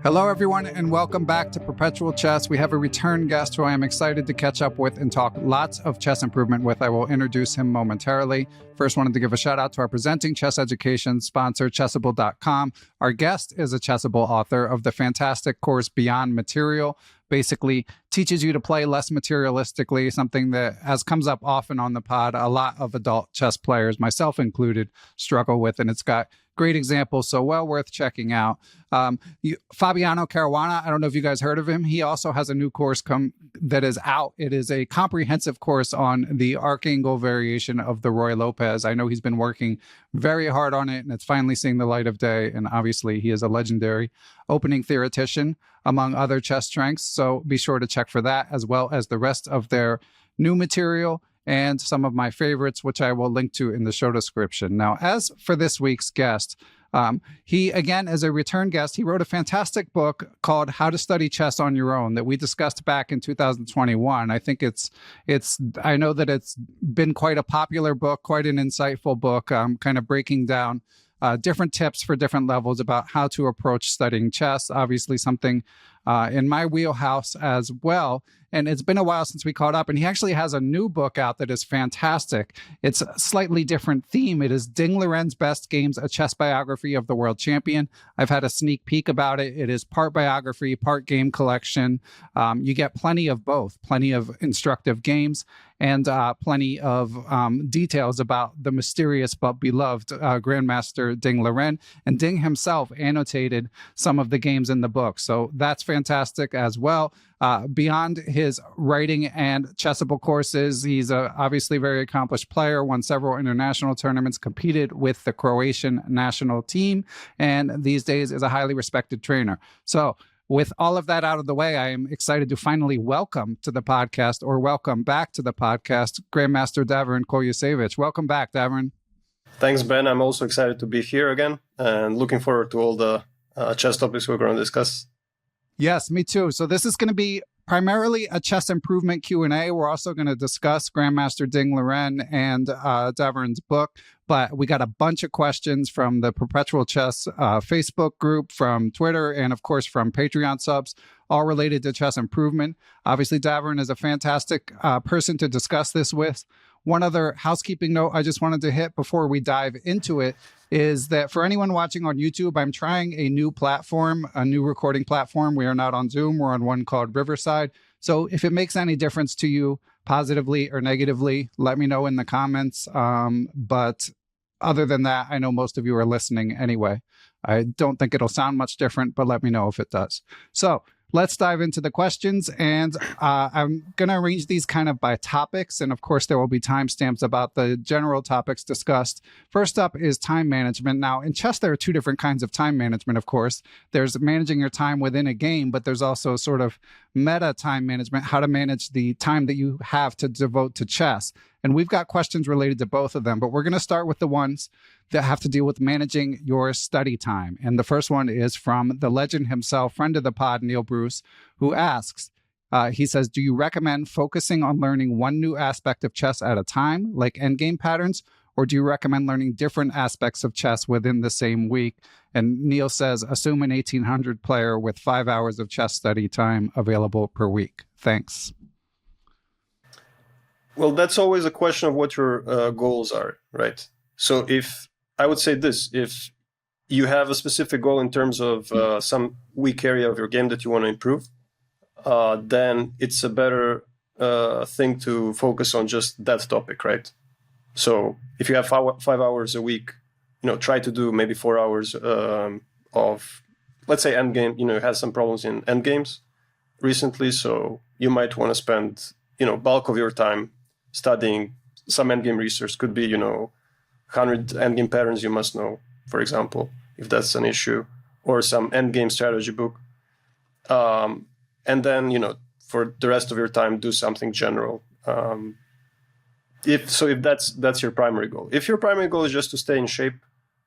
Hello, everyone, and welcome back to Perpetual Chess. We have a return guest who I am excited to catch up with and talk lots of chess improvement with. I will introduce him momentarily. First, wanted to give a shout out to our presenting chess education sponsor, Chessable.com. Our guest is a Chessable author of the fantastic course Beyond Material. Basically teaches you to play less materialistically, something that, as comes up often on the pod, a lot of adult chess players, myself included, struggle with, and it's got great examples, so well worth checking out. Fabiano Caruana, I don't know if you guys heard of him. He also has a new course that is out. It is a comprehensive course on the arc-angle variation of the Roy Lopez. I know he's been working very hard on it, and it's finally seeing the light of day. And obviously, he is a legendary opening theoretician, among other chess strengths. So be sure to check for that, as well as the rest of their new material and some of my favorites, which I will link to in the show description. Now, as for this week's guest, he, again, as a return guest, he wrote a fantastic book called How to Study Chess on Your Own that we discussed back in 2021. I think I know that it's been quite a popular book, quite an insightful book, kind of breaking down different tips for different levels about how to approach studying chess. Obviously, something in my wheelhouse as well. And it's been a while since we caught up. And he actually has a new book out that is fantastic. It's a slightly different theme. It is Ding Liren's Best Games, a chess biography of the world champion. I've had a sneak peek about it. It is part biography, part game collection. You get plenty of both, plenty of instructive games and plenty of details about the mysterious but beloved Grandmaster Ding Liren. And Ding himself annotated some of the games in the book. So that's fantastic as well. Beyond his writing and Chessable courses, he's obviously a very accomplished player, won several international tournaments, competed with the Croatian national team, and these days is a highly respected trainer. So with all of that out of the way, I am excited to finally welcome to the podcast, or welcome back to the podcast, Grandmaster Davorin Kuljasevic. Welcome back, Davorin. Thanks, Ben. I'm also excited to be here again and looking forward to all the chess topics we're going to discuss. Yes, me too. So this is going to be primarily a chess improvement Q&A. We're also going to discuss Grandmaster Ding Liren and Davorin's book. But we got a bunch of questions from the Perpetual Chess Facebook group, from Twitter, and of course from Patreon subs, all related to chess improvement. Obviously, Davorin is a fantastic person to discuss this with. One other housekeeping note I just wanted to hit before we dive into it is that for anyone watching on YouTube, I'm trying a new platform, a new recording platform. We are not on Zoom. We're on one called Riverside. So if it makes any difference to you, positively or negatively, let me know in the comments. But other than that, I know most of you are listening anyway. I don't think it'll sound much different, but let me know if it does. So let's dive into the questions, and I'm going to arrange these kind of by topics, and of course there will be timestamps about the general topics discussed. First up is time management. Now, in chess, there are two different kinds of time management, of course. There's managing your time within a game, but there's also sort of meta time management, how to manage the time that you have to devote to chess. And we've got questions related to both of them, but we're going to start with the ones that have to deal with managing your study time. And the first one is from the legend himself, friend of the pod, Neil Bruce, who asks, he says, do you recommend focusing on learning one new aspect of chess at a time, like endgame patterns, or do you recommend learning different aspects of chess within the same week? And Neil says, assume an 1800 player with 5 hours of chess study time available per week. Thanks. Well, that's always a question of what your goals are, right? So if I would say this, if you have a specific goal in terms of some weak area of your game that you want to improve, then it's a better thing to focus on just that topic, right? So if you have 5 hours a week, try to do maybe 4 hours of, let's say, endgame. You had some problems in endgames recently, so you might want to spend, bulk of your time studying some endgame research. Could be, 100 endgame patterns you must know, for example, if that's an issue, or some endgame strategy book. And then, for the rest of your time, do something general. If that's your primary goal. If your primary goal is just to stay in shape,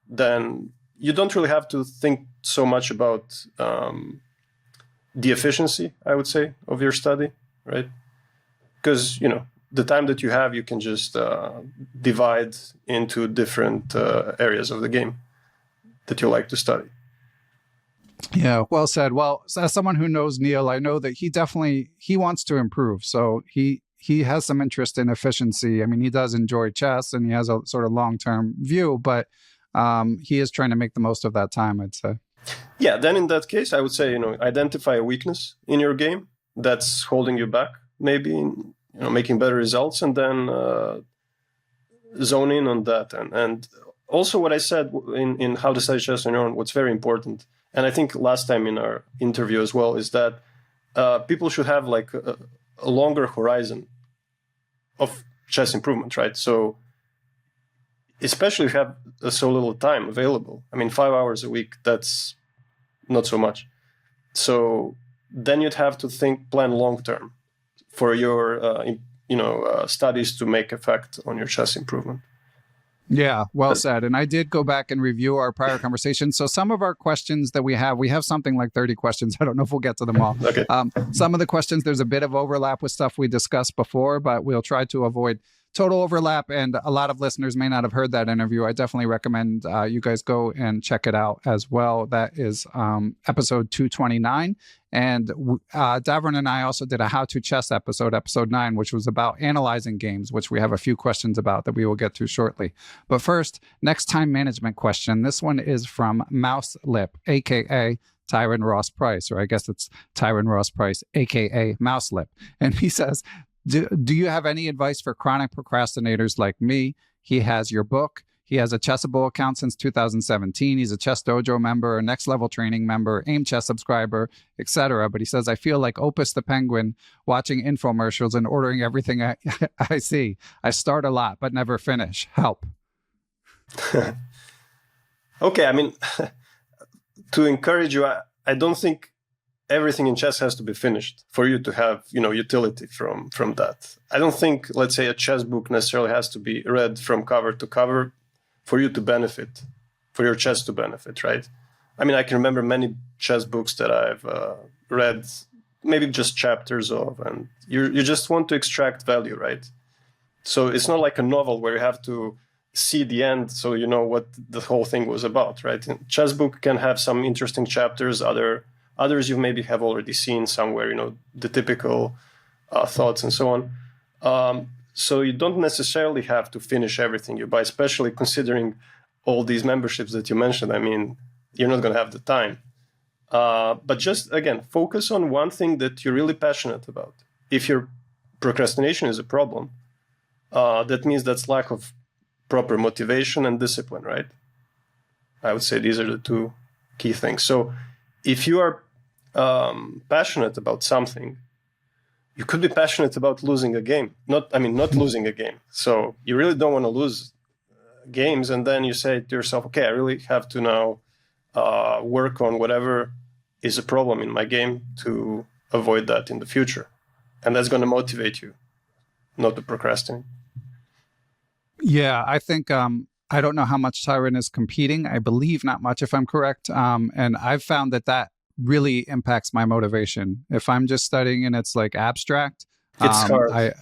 then you don't really have to think so much about the efficiency, I would say, of your study, right? Because, the time that you have, you can just divide into different areas of the game that you like to study. Yeah, well said. Well, as someone who knows Neil, I know that he wants to improve. So he has some interest in efficiency. I mean, he does enjoy chess and he has a sort of long-term view, but he is trying to make the most of that time, I'd say. Yeah, then in that case, I would say, identify a weakness in your game that's holding you back, maybe in, making better results, and then zone in on that. And also what I said in How to Study Chess on Your Own, what's very important, and I think last time in our interview as well, is that people should have like a longer horizon of chess improvement, right? So especially if you have so little time available. I mean, 5 hours a week, that's not so much. So then you'd have to plan long term for your studies to make effect on your chess improvement. Yeah, well said. And I did go back and review our prior conversation. So some of our questions that we have something like 30 questions. I don't know if we'll get to them all. Okay. Some of the questions, there's a bit of overlap with stuff we discussed before, but we'll try to avoid total overlap. And a lot of listeners may not have heard that interview. I definitely recommend you guys go and check it out as well. That is episode 229. And Davorin and I also did a How to Chess episode 9, which was about analyzing games, which we have a few questions about that we will get to shortly. But first, next time management question. This one is from Mouselip, aka Tyron Ross Price, or I guess it's Tyron Ross Price, aka Mouselip. And he says, do you have any advice for chronic procrastinators like me? He has your book. He has a Chessable account since 2017. He's a Chess Dojo member, a Next Level Training member, AIM Chess subscriber, etc. But he says, I feel like Opus the Penguin watching infomercials and ordering everything I see. I start a lot, but never finish. Help. Okay, I mean, to encourage you, I don't think everything in chess has to be finished for you to have, utility from that. I don't think, let's say, a chess book necessarily has to be read from cover to cover for you to benefit, for your chess to benefit, right? I mean, I can remember many chess books that I've read, maybe just chapters of, and you just want to extract value, right? So it's not like a novel where you have to see the end so you know what the whole thing was about, right? And chess book can have some interesting chapters, others you maybe have already seen somewhere, the typical thoughts and so on. So you don't necessarily have to finish everything you buy, especially considering all these memberships that you mentioned. I mean, you're not going to have the time. But just, again, focus on one thing that you're really passionate about. If your procrastination is a problem, that means that's lack of proper motivation and discipline, right? I would say these are the two key things. So if you are passionate about something, you could be passionate about losing a game. Not losing a game. So you really don't want to lose games, and then you say to yourself, okay, I really have to now work on whatever is a problem in my game to avoid that in the future. And that's going to motivate you not to procrastinate. Yeah, I think I don't know how much Tyron is competing. I believe not much, if I'm correct. And I've found that really impacts my motivation. If I'm just studying and it's like abstract, it's hard. I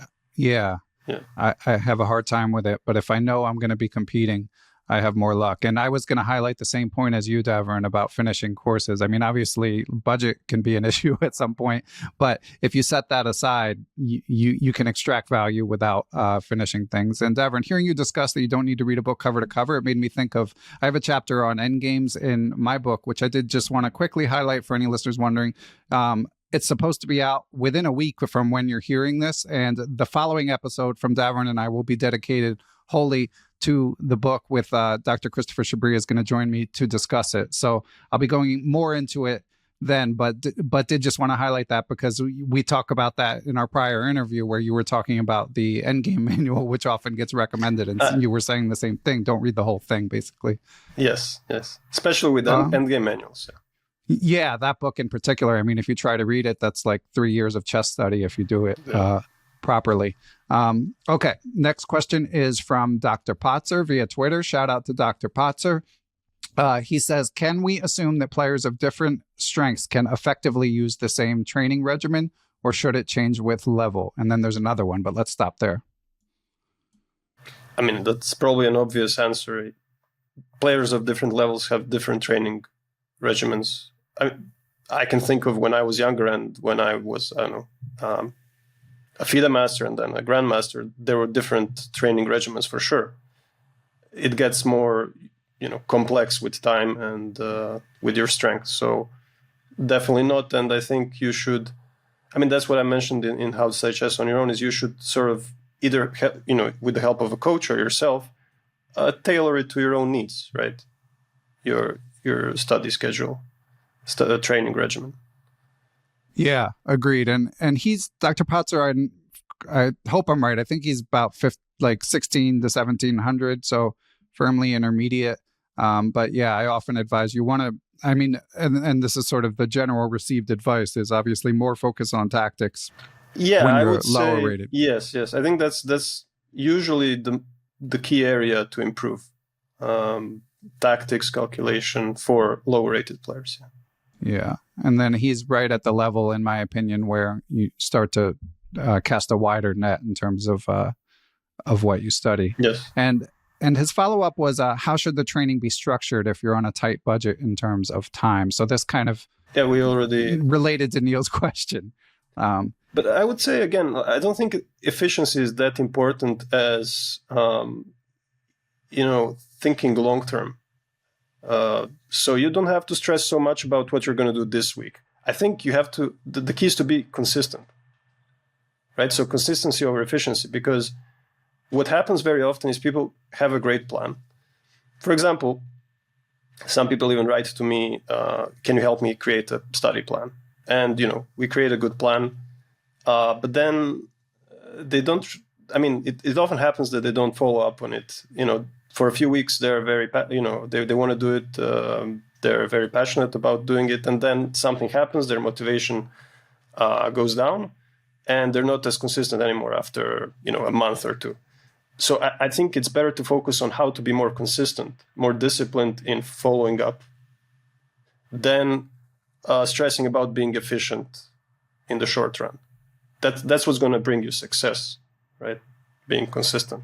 have a hard time with it. But if I know I'm going to be competing, I have more luck. And I was going to highlight the same point as you, Davorin, about finishing courses. I mean, obviously, budget can be an issue at some point, but if you set that aside, you can extract value without finishing things. And Davorin, hearing you discuss that you don't need to read a book cover to cover, it made me think of, I have a chapter on endgames in my book, which I did just want to quickly highlight for any listeners wondering. It's supposed to be out within a week from when you're hearing this. And the following episode from Davorin and I will be dedicated wholly to the book with Dr. Christopher Chabria is going to join me to discuss it. So I'll be going more into it then, but did just want to highlight that because we talk about that in our prior interview where you were talking about the Endgame manual, which often gets recommended. And you were saying the same thing. Don't read the whole thing, basically. Yes. Especially with Endgame manuals. Yeah, that book in particular. I mean, if you try to read it, that's like 3 years of chess study if you do it properly. Okay, next question is from Dr. Potzer via Twitter. Shout out to Dr. Potzer. He says, can we assume that players of different strengths can effectively use the same training regimen, or should it change with level? And then there's another one, but let's stop there. I mean, that's probably an obvious answer. Players of different levels have different training regimens. I can think of when I was younger and when I was, I don't know, a FIDE master and then a Grandmaster, there were different training regimens for sure. It gets more, complex with time and with your strength. So definitely not. And I think you should, that's what I mentioned in How to Study Chess on Your Own, is you should sort of either, with the help of a coach or yourself, tailor it to your own needs, right? Your study schedule, training regimen. Yeah, agreed. And he's Dr. Potzer. I hope I'm right. I think he's about 16 to 1700, so firmly intermediate. But yeah, I often advise you want to. And this is sort of the general received advice: is obviously more focus on tactics. Yeah, when I you're would lower say rated. Yes. I think that's usually the key area to improve. Tactics calculation for lower rated players. Yeah. And then he's right at the level, in my opinion, where you start to cast a wider net in terms of what you study. Yes. And his follow-up was, how should the training be structured if you're on a tight budget in terms of time? So this kind of we already related to Neil's question. But I would say, again, I don't think efficiency is that important as, thinking long-term. So you don't have to stress so much about what you're going to do this week. I think you have to, the key is to be consistent, right? So consistency over efficiency, because what happens very often is people have a great plan. For example, some people even write to me, can you help me create a study plan? And, we create a good plan, but then they don't, it often happens that they don't follow up on it. For a few weeks, they're very, they want to do it. They're very passionate about doing it. And then something happens, their motivation goes down, and they're not as consistent anymore after, a month or two. So I think it's better to focus on how to be more consistent, more disciplined in following up, than stressing about being efficient in the short run. That's what's going to bring you success, right? Being consistent.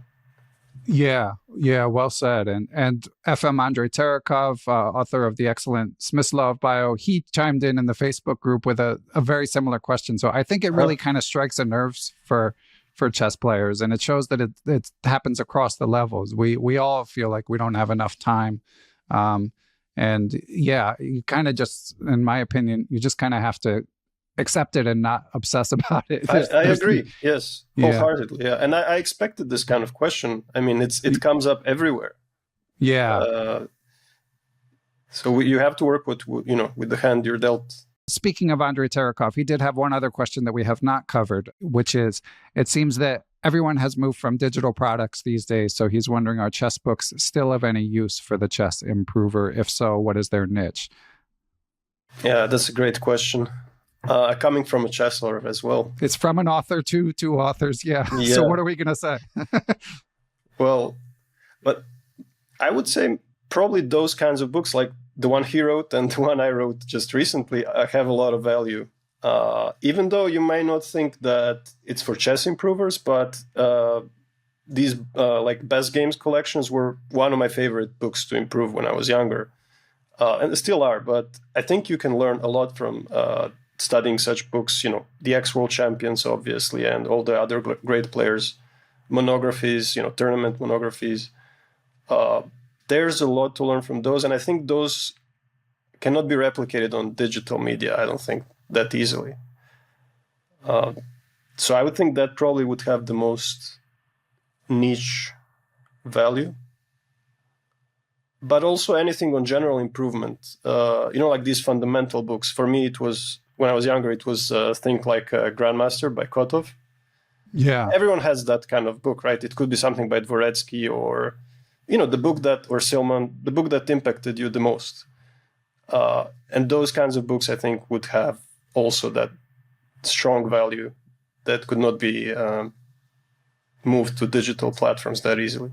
Yeah, well said. And FM Andrei Terekov, author of the excellent Smyslov bio, he chimed in the Facebook group with a very similar question. So I think it really kind of strikes a nerve for chess players, and it shows that it happens across the levels. We all feel like we don't have enough time. And yeah, you kind of just, in my opinion, you just kind of have to accept it and not obsess about it. I agree. Yes, wholeheartedly. Yeah, and I expected this kind of question. It comes up everywhere. Yeah. So you have to work with the hand you're dealt. Speaking of Andrei Terekov, he did have one other question that we have not covered, which is, it seems that everyone has moved from digital products these days. So he's wondering, are chess books still of any use for the chess improver? If so, what is their niche? Yeah, that's a great question. Coming from a chess lover as well. It's from an author to two authors. Yeah. So what are we going to say? Well, but I would say probably those kinds of books, like the one he wrote and the one I wrote just recently, have a lot of value. Even though you may not think that it's for chess improvers, but these like Best Games collections were one of my favorite books to improve when I was younger, and still are. But I think you can learn a lot from studying such books. The ex-world champions, obviously, and all the other great players, monographies, tournament monographies. There's a lot to learn from those, and I think those cannot be replicated on digital media. I don't think that easily. So I would think that probably would have the most niche value. But also anything on general improvement, like these fundamental books. For me, it was, when I was younger, it was think like Grandmaster by Kotov. Yeah. Everyone has that kind of book, right? It could be something by Dvoretsky or, the book that, or Silman, the book that impacted you the most. And those kinds of books, I think, would have also that strong value that could not be moved to digital platforms that easily.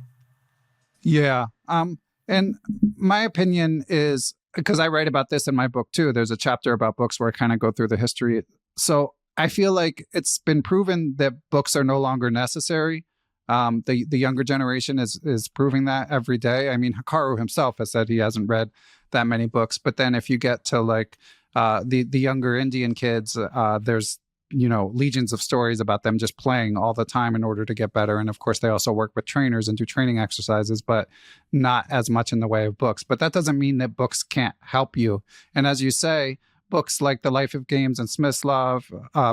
Yeah. And my opinion is, because I write about this in my book too, there's a chapter about books where I kind of go through the history. So I feel like it's been proven that books are no longer necessary. The younger generation is proving that every day. Hikaru himself has said he hasn't read that many books. But then if you get to like the younger Indian kids, there's legions of stories about them just playing all the time in order to get better. And of course, they also work with trainers and do training exercises, but not as much in the way of books. But that doesn't mean that books can't help you. And as you say, books like The Life of Games and Smyslov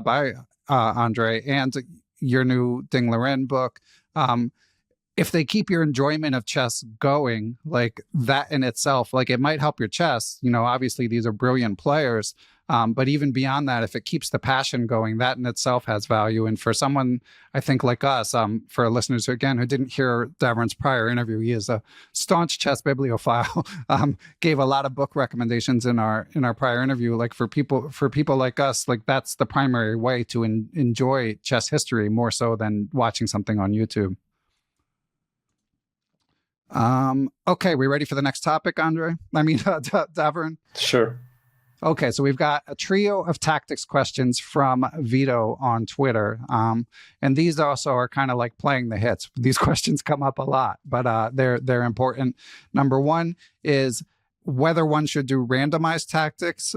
by Andre, and your new Ding Liren book, if they keep your enjoyment of chess going, like that in itself, like it might help your chess. Obviously these are brilliant players, but even beyond that, if it keeps the passion going, that in itself has value. And for someone, I think like us, for listeners who didn't hear Davorin's prior interview, he is a staunch chess bibliophile. Gave a lot of book recommendations in our prior interview. Like for people like us, like that's the primary way to enjoy chess history more so than watching something on YouTube. Okay, we ready for the next topic, Andre? Davorin? Sure. Okay, so we've got a trio of tactics questions from Vito on Twitter. And these also are kind of like playing the hits. These questions come up a lot, but they're important. Number one is whether one should do randomized tactics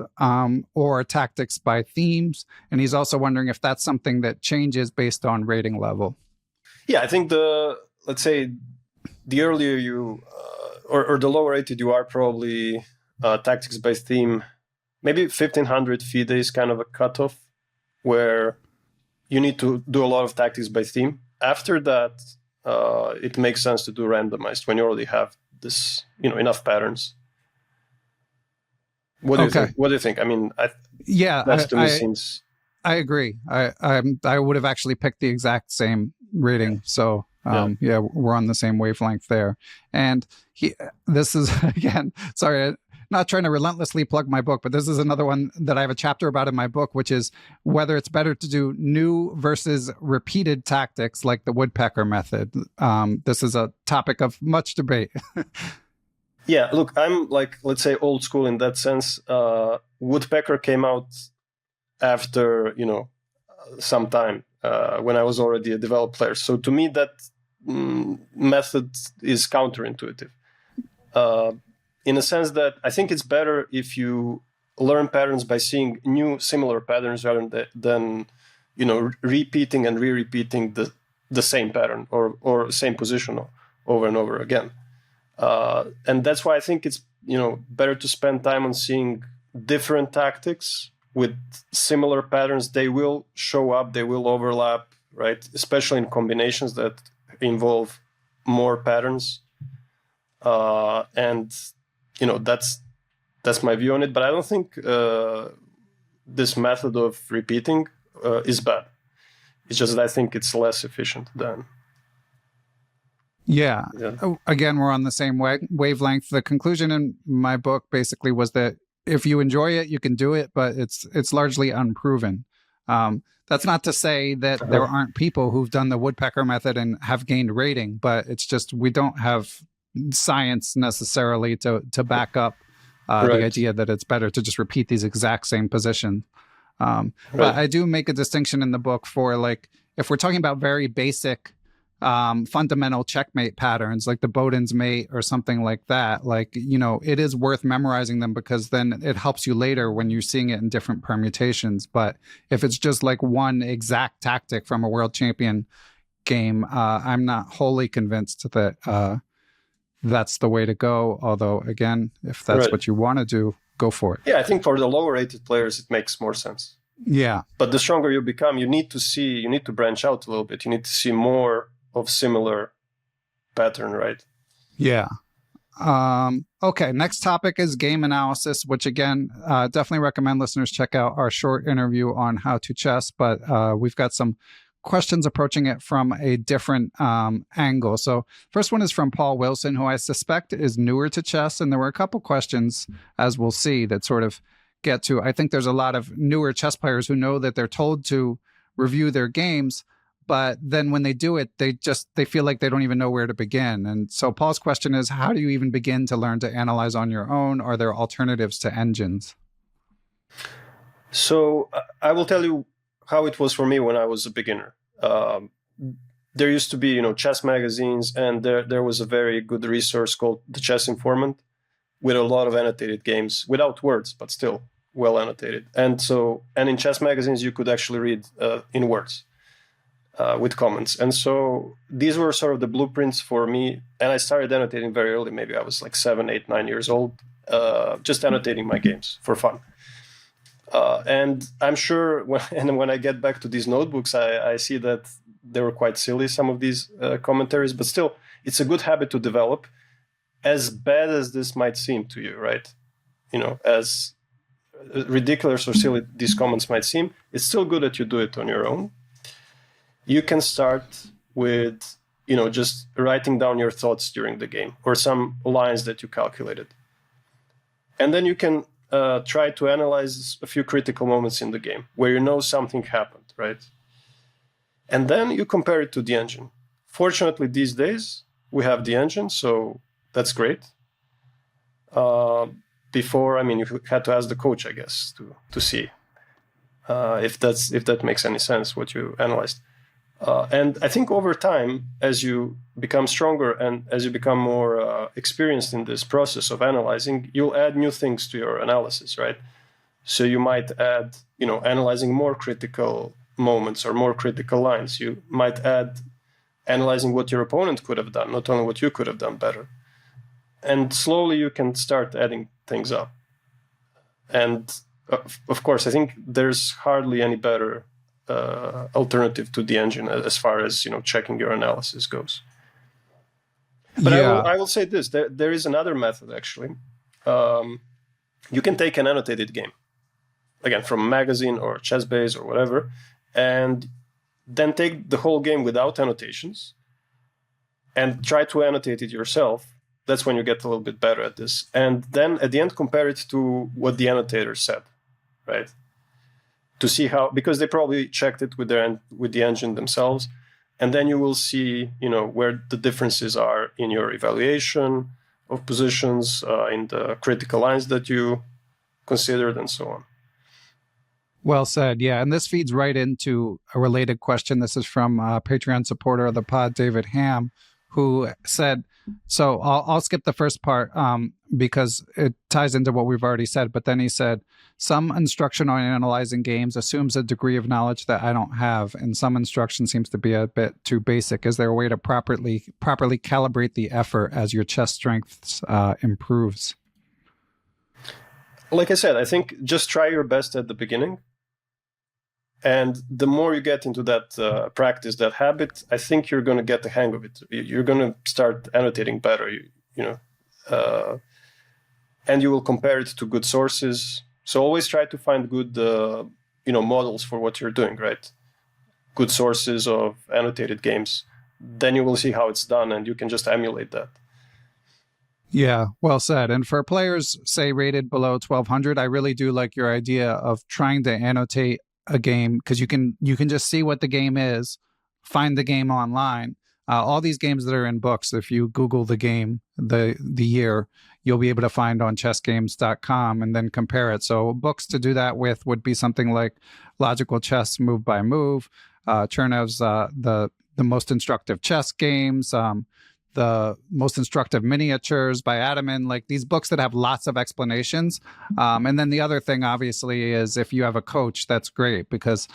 or tactics by themes. And he's also wondering if that's something that changes based on rating level. Yeah, I think let's say the earlier you, or the lower rated you are, probably tactics by theme. Maybe 1500 FIDE is kind of a cutoff where you need to do a lot of tactics by theme. After that, it makes sense to do randomized when you already have this, enough patterns. What do you think? What do you think? I mean, that to me seems. I agree. I would have actually picked the exact same rating. So yeah, we're on the same wavelength there. And this is again, sorry, not trying to relentlessly plug my book, but this is another one that I have a chapter about in my book, which is whether it's better to do new versus repeated tactics like the woodpecker method. This is a topic of much debate. Yeah, look, I'm like, let's say old school in that sense. Woodpecker came out after, some time when I was already a developed player. So to me, that method is counterintuitive. In a sense that I think it's better if you learn patterns by seeing new similar patterns rather than repeating and re-repeating the same pattern or same position over and over again. And that's why I think it's better to spend time on seeing different tactics with similar patterns. They will show up, they will overlap, right? Especially in combinations that involve more patterns. And that's my view on it. But I don't think this method of repeating is bad. It's just that I think it's less efficient than. Yeah. Again, we're on the same wavelength. The conclusion in my book basically was that if you enjoy it, you can do it, but it's largely unproven. That's not to say that there aren't people who've done the woodpecker method and have gained rating, but it's just we don't have science necessarily to back up the idea that it's better to just repeat these exact same positions. But I do make a distinction in the book for, like, if we're talking about very basic fundamental checkmate patterns like the Boden's mate or something like that, like, it is worth memorizing them because then it helps you later when you're seeing it in different permutations. But if it's just like one exact tactic from a world champion game, I'm not wholly convinced that that's the way to go. Although, again, if that's what you want to do, go for it. Yeah, I think for the lower rated players, it makes more sense. Yeah. But the stronger you become, you need to branch out a little bit. You need to see more of similar pattern, right? Yeah. Okay, next topic is game analysis, which again, definitely recommend listeners check out our short interview on how to chess, but we've got some questions approaching it from a different angle. So first one is from Paul Wilson, who I suspect is newer to chess, and there were a couple questions, as we'll see, that sort of get to, I think there's a lot of newer chess players who know that they're told to review their games, but then when they do it, they feel like they don't even know where to begin. And so Paul's question is, how do you even begin to learn to analyze on your own? Are there alternatives to engines? So I will tell you how it was for me when I was a beginner. There used to be, chess magazines, and there was a very good resource called the Chess Informant with a lot of annotated games without words, but still well annotated. And in chess magazines, you could actually read in words with comments. And so these were sort of the blueprints for me. And I started annotating very early. Maybe I was like 7, 8, 9 years old, just annotating my games for fun. And I'm sure when I get back to these notebooks, I see that they were quite silly, some of these commentaries, but still, it's a good habit to develop, as bad as this might seem to you, right? As ridiculous or silly these comments might seem, it's still good that you do it on your own. You can start with, just writing down your thoughts during the game or some lines that you calculated. And then you can try to analyze a few critical moments in the game where something happened, right? And then you compare it to the engine. Fortunately, these days, we have the engine, so that's great. Before, you had to ask the coach, I guess, to see if that makes any sense, what you analyzed. And I think over time, as you become stronger and as you become more experienced in this process of analyzing, you'll add new things to your analysis, right? So you might add, analyzing more critical moments or more critical lines. You might add analyzing what your opponent could have done, not only what you could have done better. And slowly you can start adding things up. And of course, I think there's hardly any better alternative to the engine as far as checking your analysis goes. But yeah. I will say this: there is another method actually. You can take an annotated game, again from a magazine or ChessBase or whatever, and then take the whole game without annotations, and try to annotate it yourself. That's when you get a little bit better at this, and then at the end compare it to what the annotator said, right? To see how, because they probably checked it with the engine themselves, and then you will see, where the differences are in your evaluation of positions, in the critical lines that you considered, and so on. Well said. Yeah, and this feeds right into a related question. This is from Patreon supporter of the pod, David Ham, who said, so I'll skip the first part because it ties into what we've already said. But then he said, some instruction on analyzing games assumes a degree of knowledge that I don't have, and some instruction seems to be a bit too basic. Is there a way to properly calibrate the effort as your chess strength improves? Like I said, I think just try your best at the beginning. And the more you get into that practice, that habit, I think you're going to get the hang of it. You're going to start annotating better, and you will compare it to good sources. So always try to find good, models for what you're doing, right? Good sources of annotated games. Then you will see how it's done, and you can just emulate that. Yeah, well said. And for players, say, rated below 1200, I really do like your idea of trying to annotate a game, because you can just see what the game is, find the game online. All these games that are in books, if you Google the game, the year, you'll be able to find on chessgames.com and then compare it. So books to do that with would be something like Logical Chess Move by Move, Chernev's the Most Instructive Chess Games, the Most Instructive Miniatures by Adaman, like these books that have lots of explanations. And then the other thing, obviously, is if you have a coach, that's great, because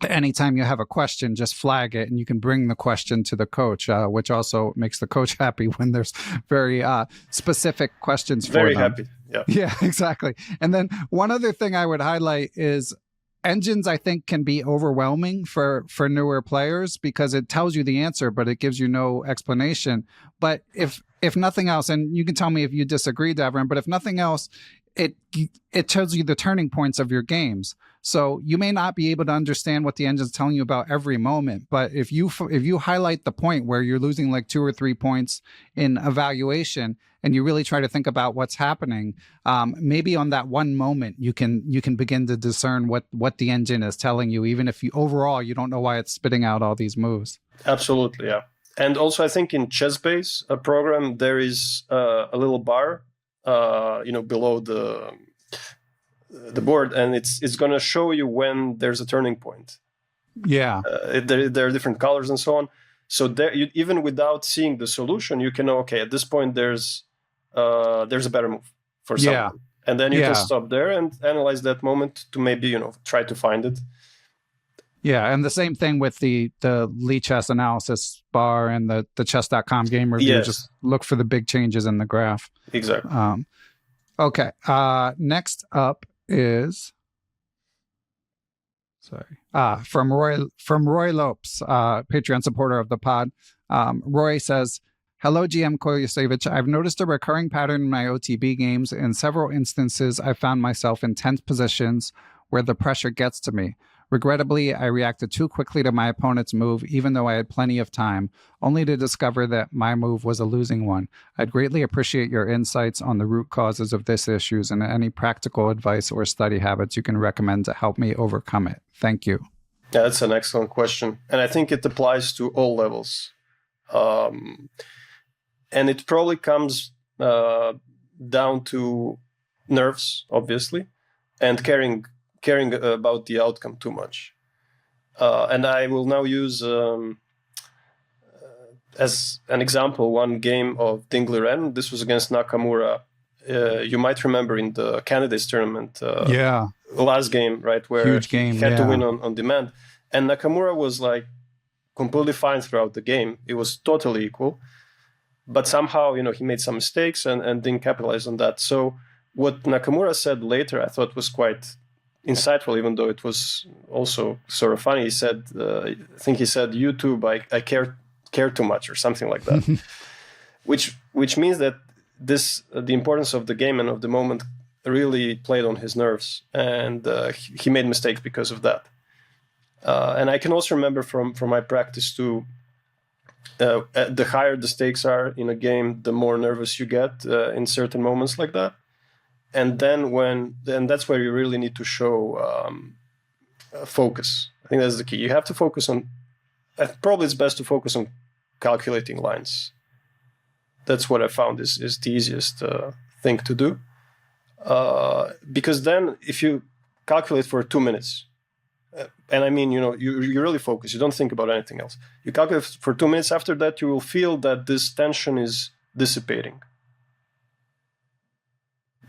anytime you have a question, just flag it and you can bring the question to the coach, which also makes the coach happy when there's very specific questions for them. Very happy. Yeah, exactly. And then one other thing I would highlight is engines, I think, can be overwhelming for newer players because it tells you the answer, but it gives you no explanation. But if nothing else, and you can tell me if you disagree, Davorin, but if nothing else, it tells you the turning points of your games. So you may not be able to understand what the engine's telling you about every moment, but if you highlight the point where you're losing like 2 or 3 points in evaluation, and you really try to think about what's happening, maybe on that one moment you can begin to discern what the engine is telling you, even if overall you don't know why it's spitting out all these moves. Absolutely, yeah. And also, I think in ChessBase, a program, there is a little bar, below the board, and it's going to show you when there's a turning point. Yeah, there are different colors and so on. So there, even without seeing the solution, you can know, okay, at this point there's a better move for someone. Yeah. And then you Yeah. can stop there and analyze that moment to maybe, try to find it. Yeah, and the same thing with the Lee Chess analysis bar and the chess.com game review. Yes. Just look for the big changes in the graph. Exactly. Okay. Next up is from Roy Lopes, Patreon supporter of the pod. Roy says, "Hello, GM Kuljasevic. I've noticed a recurring pattern in my OTB games. In several instances, I found myself in tense positions where the pressure gets to me. Regrettably, I reacted too quickly to my opponent's move, even though I had plenty of time, only to discover that my move was a losing one. I'd greatly appreciate your insights on the root causes of this issues and any practical advice or study habits you can recommend to help me overcome it. Thank you." Yeah, that's an excellent question. And I think it applies to all levels. And it probably comes down to nerves, obviously, and caring about the outcome too much. And I will now use as an example one game of Ding Liren. This was against Nakamura. You might remember in the candidates tournament. Last game, right, where Huge game, he had to win on demand. And Nakamura was like completely fine throughout the game. It was totally equal. But somehow, he made some mistakes and didn't capitalize on that. So what Nakamura said later, I thought was quite insightful, even though it was also sort of funny. He said, I think he said, "YouTube, I care too much," or something like that. which means that the importance of the game and of the moment really played on his nerves, and he made mistakes because of that. And I can also remember from my practice too, the higher the stakes are in a game, the more nervous you get in certain moments like that. And then that's where you really need to show focus. I think that's the key. You have to focus on, probably it's best to focus on calculating lines. That's what I found is the easiest thing to do. Because then if you calculate for 2 minutes, and I mean, you really focus, you don't think about anything else. You calculate for 2 minutes, after that you will feel that this tension is dissipating.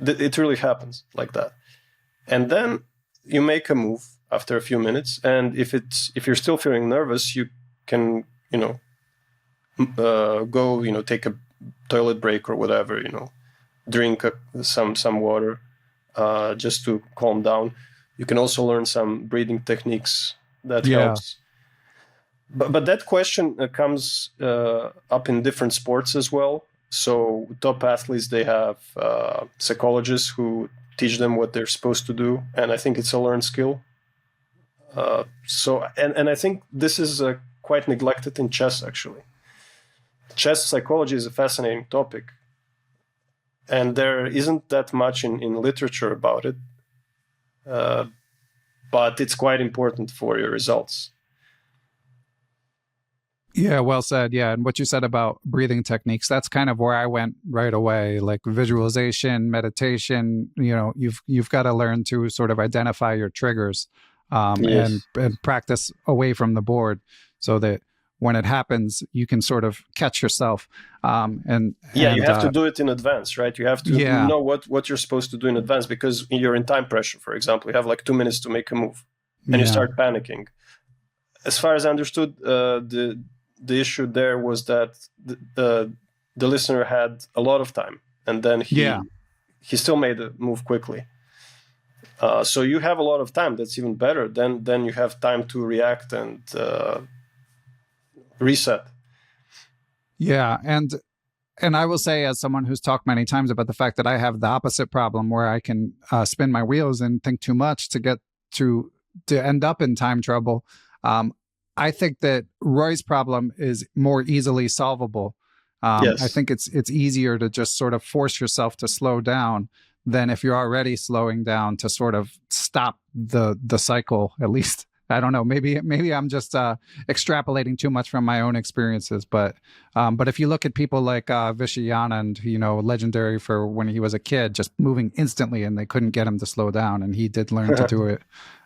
It really happens like that. And then you make a move after a few minutes, and if you're still feeling nervous, you can go take a toilet break or whatever, drink some water just to calm down. You can also learn some breathing techniques that helps. But that question comes up in different sports as well. So top athletes, they have psychologists who teach them what they're supposed to do, and I think it's a learned skill. And I think this is quite neglected in chess, actually. Chess psychology is a fascinating topic, and there isn't that much in literature about it, but it's quite important for your results. Yeah, well said. Yeah, and what you said about breathing techniques, that's kind of where I went right away. Like visualization, meditation, you've got to learn to sort of identify your triggers and practice away from the board so that when it happens, you can sort of catch yourself. You have to do it in advance, right? You have to know what you're supposed to do in advance, because you're in time pressure. For example, you have like 2 minutes to make a move and you start panicking. As far as I understood, the issue there was that the listener had a lot of time, and then he still made a move quickly. So you have a lot of time. That's even better. Then you have time to react and reset. Yeah, and I will say, as someone who's talked many times about the fact that I have the opposite problem, where I can spin my wheels and think too much to get to end up in time trouble. I think that Roy's problem is more easily solvable. I think it's easier to just sort of force yourself to slow down than if you're already slowing down to sort of stop the cycle, at least. I don't know. Maybe I'm just extrapolating too much from my own experiences. But if you look at people like Vishy Anand, legendary for when he was a kid, just moving instantly, and they couldn't get him to slow down, and he did learn to do it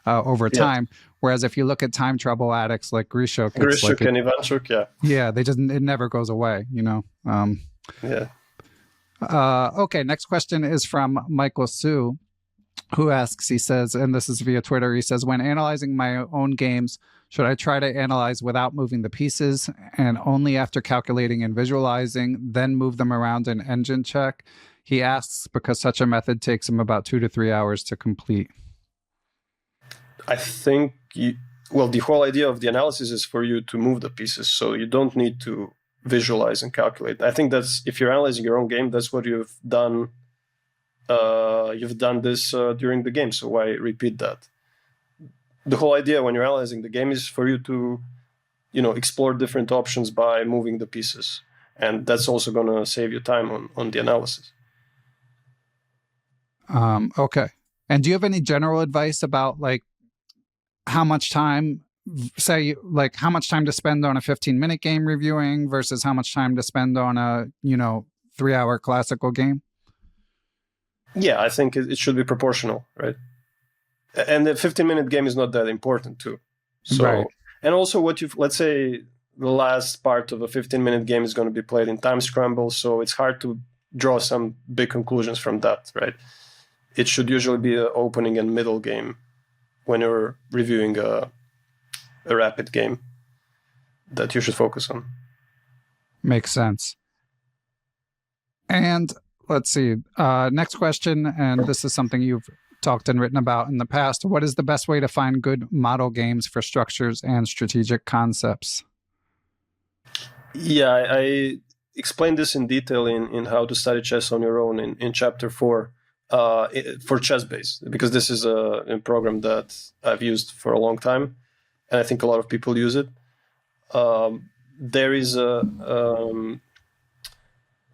over time. Whereas if you look at time trouble addicts like Grishuk and Ivanchuk, it never goes away. Okay, next question is from Michael Sue, who asks, he says, and this is via Twitter, he says, when analyzing my own games, should I try to analyze without moving the pieces and only after calculating and visualizing, then move them around in engine check? He asks because such a method takes him about 2 to 3 hours to complete. I think, the whole idea of the analysis is for you to move the pieces, so you don't need to visualize and calculate. I think that's, if you're analyzing your own game, that's what you've done. You've done this during the game, so why repeat that? The whole idea when you're analyzing the game is for you to, explore different options by moving the pieces, and that's also going to save you time on the analysis. Okay. And do you have any general advice about how much time, how much time to spend on a 15-minute game reviewing versus how much time to spend on a 3-hour classical game? Yeah, I think it should be proportional, right? And the 15-minute game is not that important too. So, right. And also let's say the last part of a 15-minute game is going to be played in time scramble, so it's hard to draw some big conclusions from that, right? It should usually be an opening and middle game when you're reviewing a rapid game that you should focus on. Makes sense. And let's see, next question, and this is something you've talked and written about in the past. What is the best way to find good model games for structures and strategic concepts? Yeah, I explained this in detail in How to Study Chess on Your Own in Chapter 4 for ChessBase, because this is a program that I've used for a long time, and I think a lot of people use it. There is a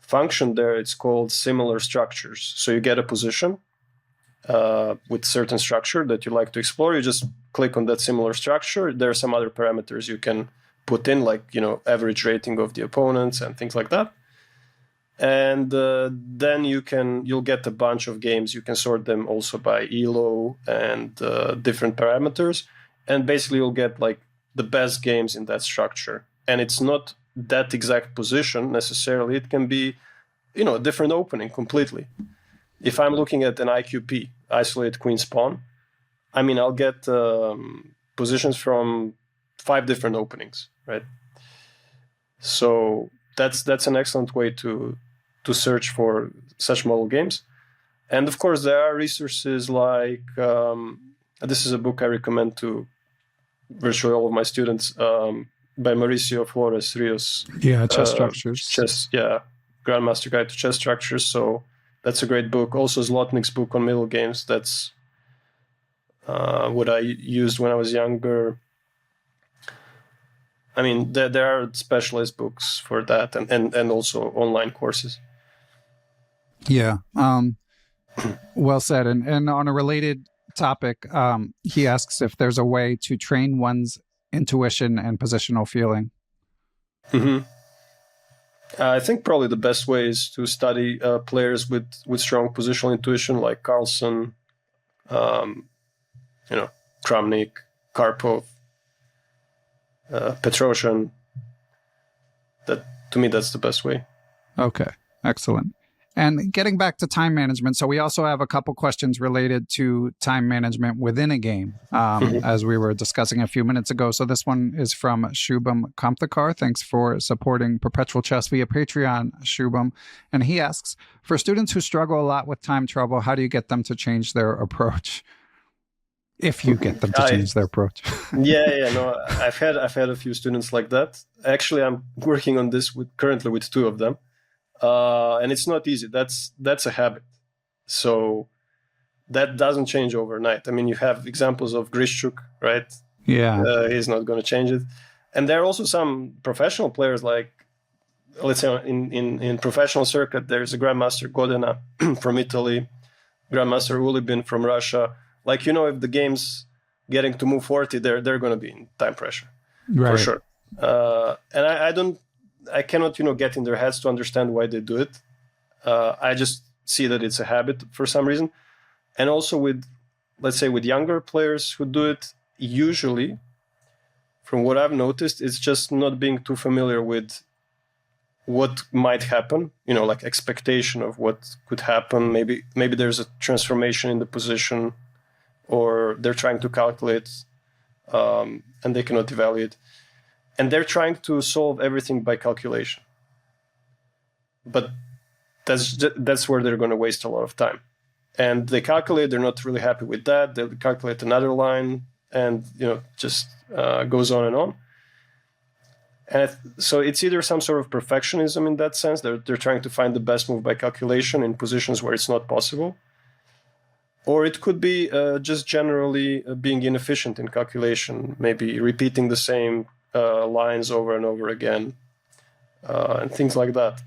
function there, it's called similar structures. So you get a position with certain structure that you like to explore. You just click on that similar structure. There are some other parameters you can put in, like average rating of the opponents and things like that. And then you'll get a bunch of games. You can sort them also by ELO and different parameters, and basically you'll get the best games in that structure. And it's not that exact position necessarily. It can be a different opening completely. If I'm looking at an IQP, isolate queen spawn, I'll get positions from 5 different openings, right? So that's an excellent way to search for such model games. And of course, there are resources like this is a book I recommend to virtually all of my students, by Mauricio Flores Rios. Yeah, Chess Structures. Grandmaster Guide to Chess Structures. So that's a great book. Also, Zlotnick's book on middle games. That's what I used when I was younger. There are specialized books for that, and also online courses. Yeah. Well said. And on a related topic, he asks if there's a way to train one's intuition and positional feeling. Mm-hmm. I think probably the best way is to study players with strong positional intuition, like Carlsen, Kramnik, Karpov, Petrosian. That, to me, that's the best way. Okay, excellent. And getting back to time management, so we also have a couple questions related to time management within a game, as we were discussing a few minutes ago. So this one is from Shubham Kamthakar. Thanks for supporting Perpetual Chess via Patreon, Shubham. And he asks, for students who struggle a lot with time trouble, how do you get them to change their approach? If you get them to change their approach. No, I've had a few students like that. Actually, I'm working on this currently with 2 of them. And it's not easy. That's a habit. So that doesn't change overnight. You have examples of Grishchuk, right? Yeah. He's not going to change it. And there are also some professional players, like, let's say in professional circuit, there's a Grandmaster Godena from Italy, Grandmaster Ulybin from Russia. If the game's getting to move 40, they're going to be in time pressure, right, for sure. And I cannot, get in their heads to understand why they do it. I just see that it's a habit for some reason. And also with younger players who do it, usually, from what I've noticed, it's just not being too familiar with what might happen, like expectation of what could happen. Maybe there's a transformation in the position, or they're trying to calculate and they cannot evaluate. And they're trying to solve everything by calculation. But that's where they're going to waste a lot of time. And they calculate, they're not really happy with that. They'll calculate another line, and just goes on and on. And so it's either some sort of perfectionism in that sense. They're trying to find the best move by calculation in positions where it's not possible. Or it could be just generally being inefficient in calculation, maybe repeating the same lines over and over again, and things like that.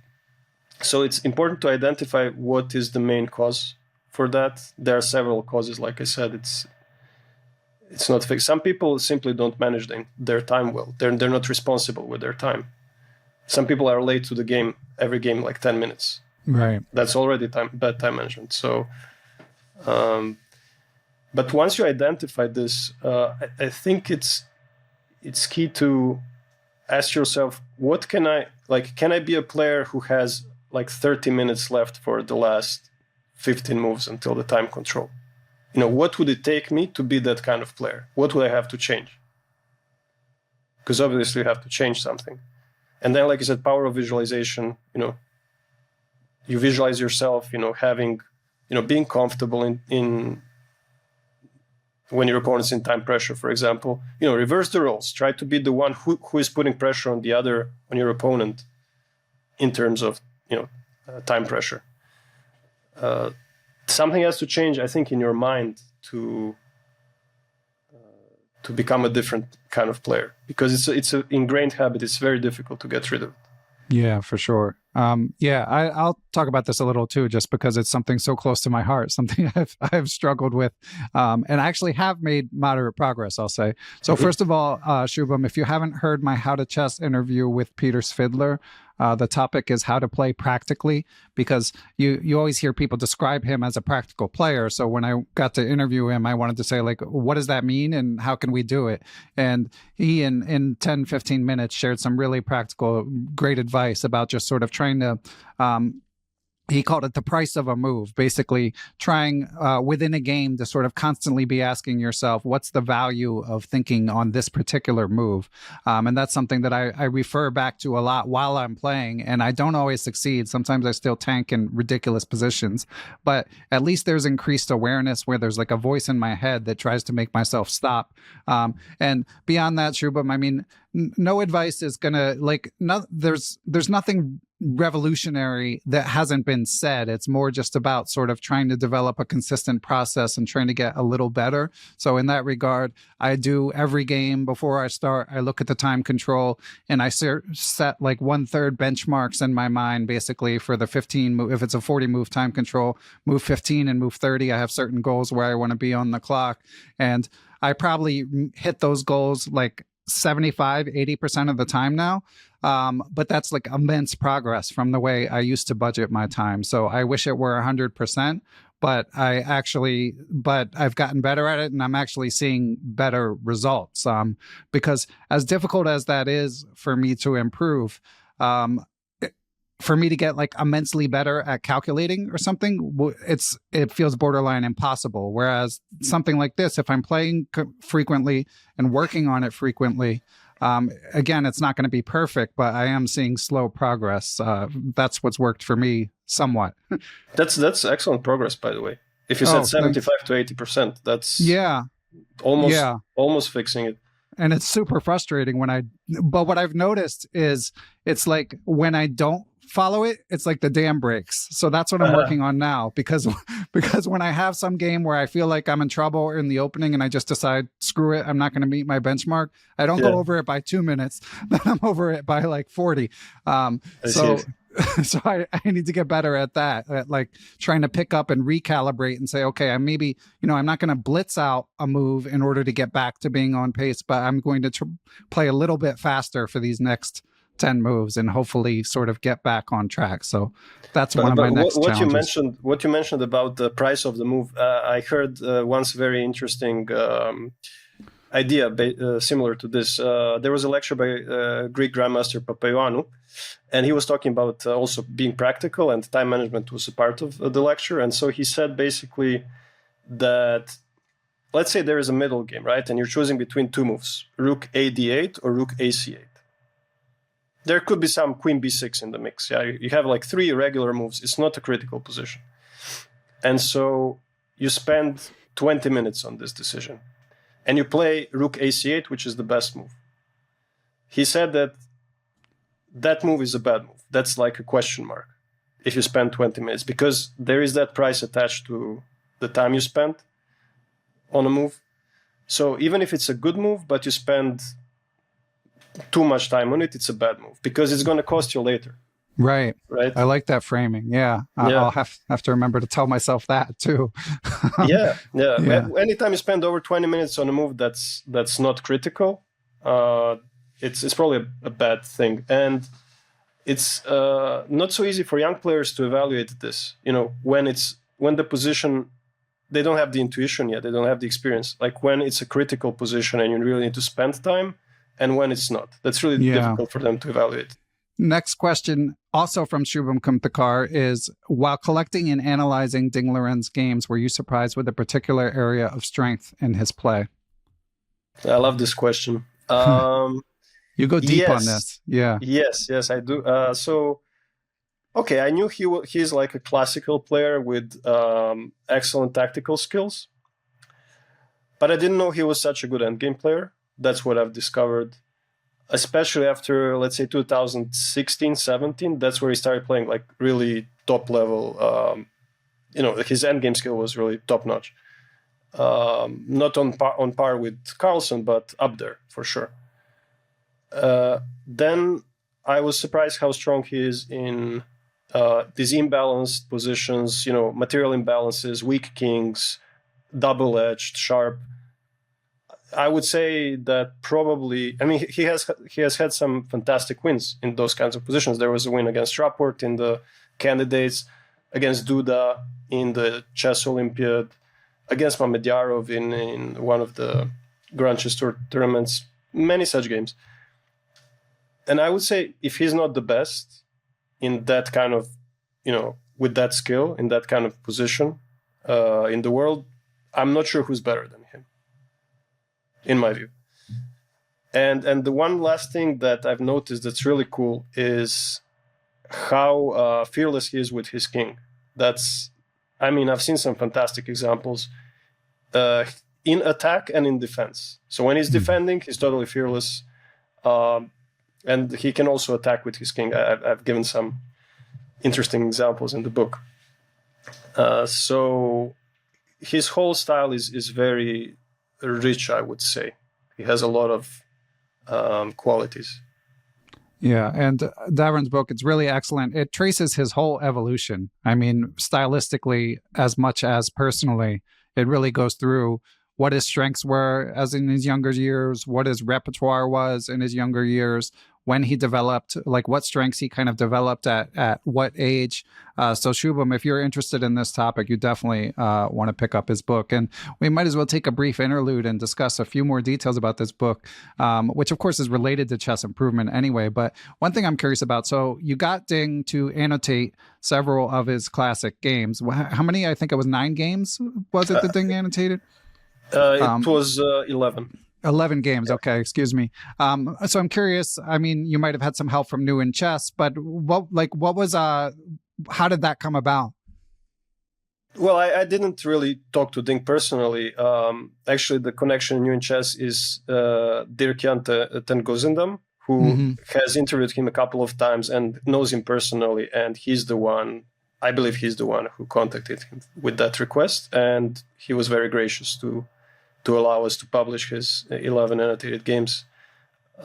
So it's important to identify what is the main cause for that. There are several causes, like I said. It's not fixed. Some people simply don't manage their time well. They're not responsible with their time. Some people are late to the game, every game, like 10 minutes. Right. That's already bad time management. So, but once you identify this, I think it's key to ask yourself, can I be a player who has like 30 minutes left for the last 15 moves until the time control? What would it take me to be that kind of player? What would I have to change? Because obviously you have to change something. And then, like I said, power of visualization, you visualize yourself, having, being comfortable in when your opponent's in time pressure, for example, reverse the roles. Try to be the one who is putting pressure on your opponent in terms of, time pressure. Something has to change, I think, in your mind to become a different kind of player, because it's an ingrained habit. It's very difficult to get rid of it. Yeah, for sure. I'll talk about this a little too, just because it's something so close to my heart, something I've struggled with, and I actually have made moderate progress, I'll say. So first of all, Shubham, if you haven't heard my How to Chess interview with Peter Svidler, the topic is how to play practically, because you always hear people describe him as a practical player. So when I got to interview him, I wanted to say, like, what does that mean and how can we do it? And he, in 10, 15 minutes, shared some really practical, great advice about just sort of trying to he called it the price of a move, basically trying within a game to sort of constantly be asking yourself, what's the value of thinking on this particular move? And that's something that I refer back to a lot while I'm playing, and I don't always succeed. Sometimes I still tank in ridiculous positions, but at least there's increased awareness where there's like a voice in my head that tries to make myself stop. And beyond that, Shubham, I mean, no advice is gonna there's nothing revolutionary that hasn't been said. It's more just about sort of trying to develop a consistent process and trying to get a little better. So in that regard, I do every game before I start, I look at the time control and I set like 1/3 benchmarks in my mind, basically for the 15 move. If it's a 40 move time control, move 15 and move 30, I have certain goals where I want to be on the clock. And I probably hit those goals like 75, 80% of the time now. But that's like immense progress from the way I used to budget my time. So I wish it were 100%, but I've gotten better at it, and I'm actually seeing better results. Because as difficult as that is for me to improve, for me to get like immensely better at calculating or something, it feels borderline impossible. Whereas something like this, if I'm playing frequently and working on it frequently, again, it's not going to be perfect, but I am seeing slow progress. That's what's worked for me somewhat. That's excellent progress, by the way. If you said 75 to 80%, that's almost fixing it. And it's super frustrating but what I've noticed is it's like when I don't follow it, it's like the dam breaks. So that's what I'm working on now, because when I have some game where I feel like I'm in trouble in the opening and I just decide, screw it, I'm not going to meet my benchmark, I don't go over it by 2 minutes, then I'm over it by like 40. So I need to get better at that, at like trying to pick up and recalibrate and say, okay, I'm not going to blitz out a move in order to get back to being on pace, but I'm going to play a little bit faster for these next 10 moves and hopefully sort of get back on track. So that's one of my next challenges. What you mentioned about the price of the move, I heard once very interesting idea similar to this. There was a lecture by Greek Grandmaster Papaioannou, and he was talking about also being practical, and time management was a part of the lecture. And so he said basically that, let's say there is a middle game, right? And you're choosing between two moves, Rook AD8 or Rook AC8. There could be some Queen B6 in the mix. Yeah, you have like 3 regular moves. It's not a critical position. And so you spend 20 minutes on this decision. And you play Rook AC8, which is the best move. He said that that move is a bad move. That's like a question mark if you spend 20 minutes, because there is that price attached to the time you spend on a move. So even if it's a good move, but you spend too much time on it, it's a bad move because it's going to cost you later. Right. Right. I like that framing. Yeah. I'll have to remember to tell myself that too. Yeah. Anytime you spend over 20 minutes on a move that's not critical, it's probably a bad thing. And it's not so easy for young players to evaluate this. When the position, they don't have the intuition yet, they don't have the experience. Like when it's a critical position and you really need to spend time, and when it's not. That's really difficult for them to evaluate. Next question, also from Shubham Kumthekar, is, while collecting and analyzing Ding Liren's games, were you surprised with a particular area of strength in his play? I love this question. You go deep on this. Yeah. Yes, I do. Okay, I knew he's like a classical player with excellent tactical skills, but I didn't know he was such a good endgame player. That's what I've discovered, especially after, let's say, 2016, 17. That's where he started playing like really top level. His endgame skill was really top notch. Not on par with Carlsen, but up there for sure. Then I was surprised how strong he is in these imbalanced positions, material imbalances, weak kings, double-edged, sharp. I would say that probably, he has had some fantastic wins in those kinds of positions. There was a win against Rapport in the candidates, against Duda in the Chess Olympiad, against Mamedyarov in one of the Grand Chess Tour tournaments, many such games. And I would say if he's not the best in that kind of, with that skill, in that kind of position in the world, I'm not sure who's better than him, in my view. And the one last thing that I've noticed that's really cool is how fearless he is with his king. I've seen some fantastic examples in attack and in defense. So when he's defending, he's totally fearless. And he can also attack with his king. I've given some interesting examples in the book. So his whole style is very rich, I would say. He has a lot of qualities. Yeah, and Davorin's book, it's really excellent. It traces his whole evolution. Stylistically as much as personally, it really goes through what his strengths were as in his younger years, what his repertoire was in his younger years, when he developed, like what strengths he kind of developed at what age. So Shubham, if you're interested in this topic, you definitely want to pick up his book. And we might as well take a brief interlude and discuss a few more details about this book, which of course is related to chess improvement anyway. But one thing I'm curious about, so you got Ding to annotate several of his classic games. How many? I think it was 9 games. Was it that Ding annotated? It was 11. 11 games. Okay, excuse me. So I'm curious. You might have had some help from New in Chess, but what was how did that come about? Well, I didn't really talk to Ding personally. Actually, the connection in New in Chess is Dirk-Jan ten Gozendam, who has interviewed him a couple of times and knows him personally, and I believe he's the one who contacted him with that request, and he was very gracious to allow us to publish his 11 annotated games.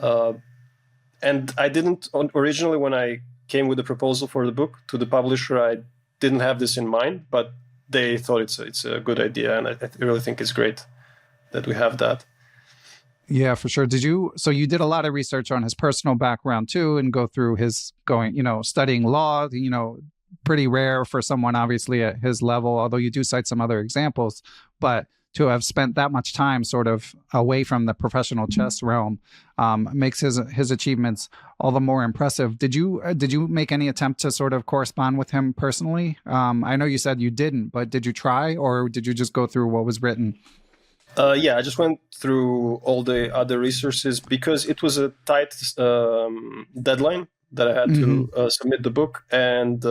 And I didn't, originally when I came with the proposal for the book to the publisher, I didn't have this in mind, but they thought it's a good idea, and I really think it's great that we have that. Yeah, for sure. So you did a lot of research on his personal background too, and go through his studying law, pretty rare for someone obviously at his level, although you do cite some other examples, but to have spent that much time sort of away from the professional chess realm makes his achievements all the more impressive. Did you make any attempt to sort of correspond with him personally? I know you said you didn't, but did you try, or did you just go through what was written? Yeah, I just went through all the other resources because it was a tight deadline that I had to submit the book, and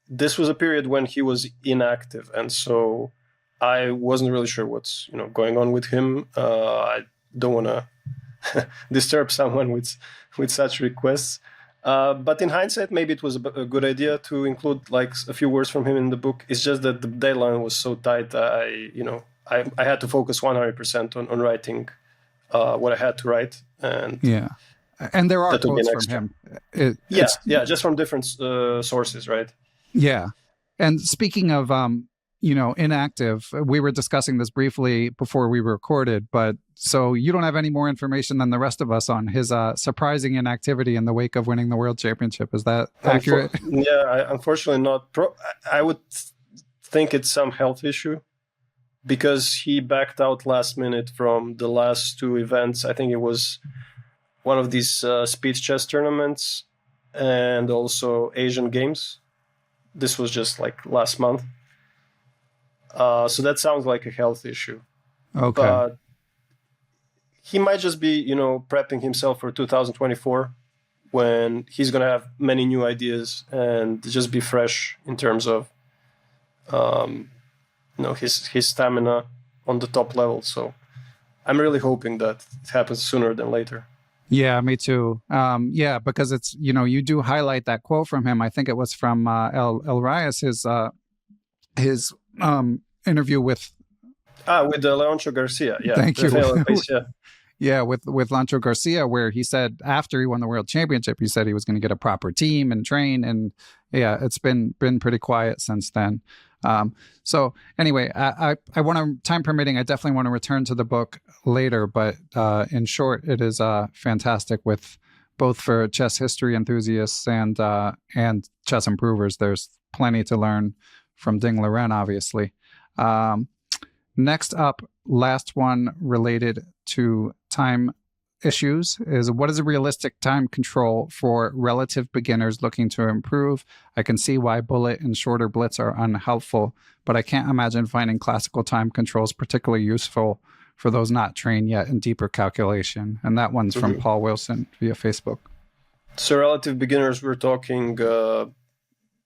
this was a period when he was inactive, and so I wasn't really sure what's going on with him. I don't want to disturb someone with such requests, but in hindsight, maybe it was a good idea to include like a few words from him in the book. It's just that the deadline was so tight. I had to focus 100% on writing what I had to write, and and there are quotes from him. Just from different sources, right? Yeah, and speaking of inactive, we were discussing this briefly before we recorded, but so you don't have any more information than the rest of us on his surprising inactivity in the wake of winning the World Championship. Is that accurate? Unfortunately not. I would think it's some health issue, because he backed out last minute from the last two events. I think it was one of these speed chess tournaments and also Asian Games. This was just like last month. So that sounds like a health issue. Okay. But he might just be, prepping himself for 2024 when he's going to have many new ideas and just be fresh in terms of his stamina on the top level. So I'm really hoping that it happens sooner than later. Yeah, me too. Because it's, you do highlight that quote from him. I think it was from El Reyes, his interview with Leoncho Garcia. Yeah. Thank you. Yeah. Yeah, with Lancho Garcia, where he said after he won the World Championship, he said he was going to get a proper team and train. And yeah, it's been pretty quiet since then. So anyway, I want to, time permitting, I definitely want to return to the book later, but in short, it is fantastic, with both for chess history enthusiasts and chess improvers. There's plenty to learn from Ding Liren, obviously. Next up, last one related to time issues is, what is a realistic time control for relative beginners looking to improve? I can see why bullet and shorter blitz are unhelpful, but I can't imagine finding classical time controls particularly useful for those not trained yet in deeper calculation. And that one's from Paul Wilson via Facebook. So relative beginners, we're talking...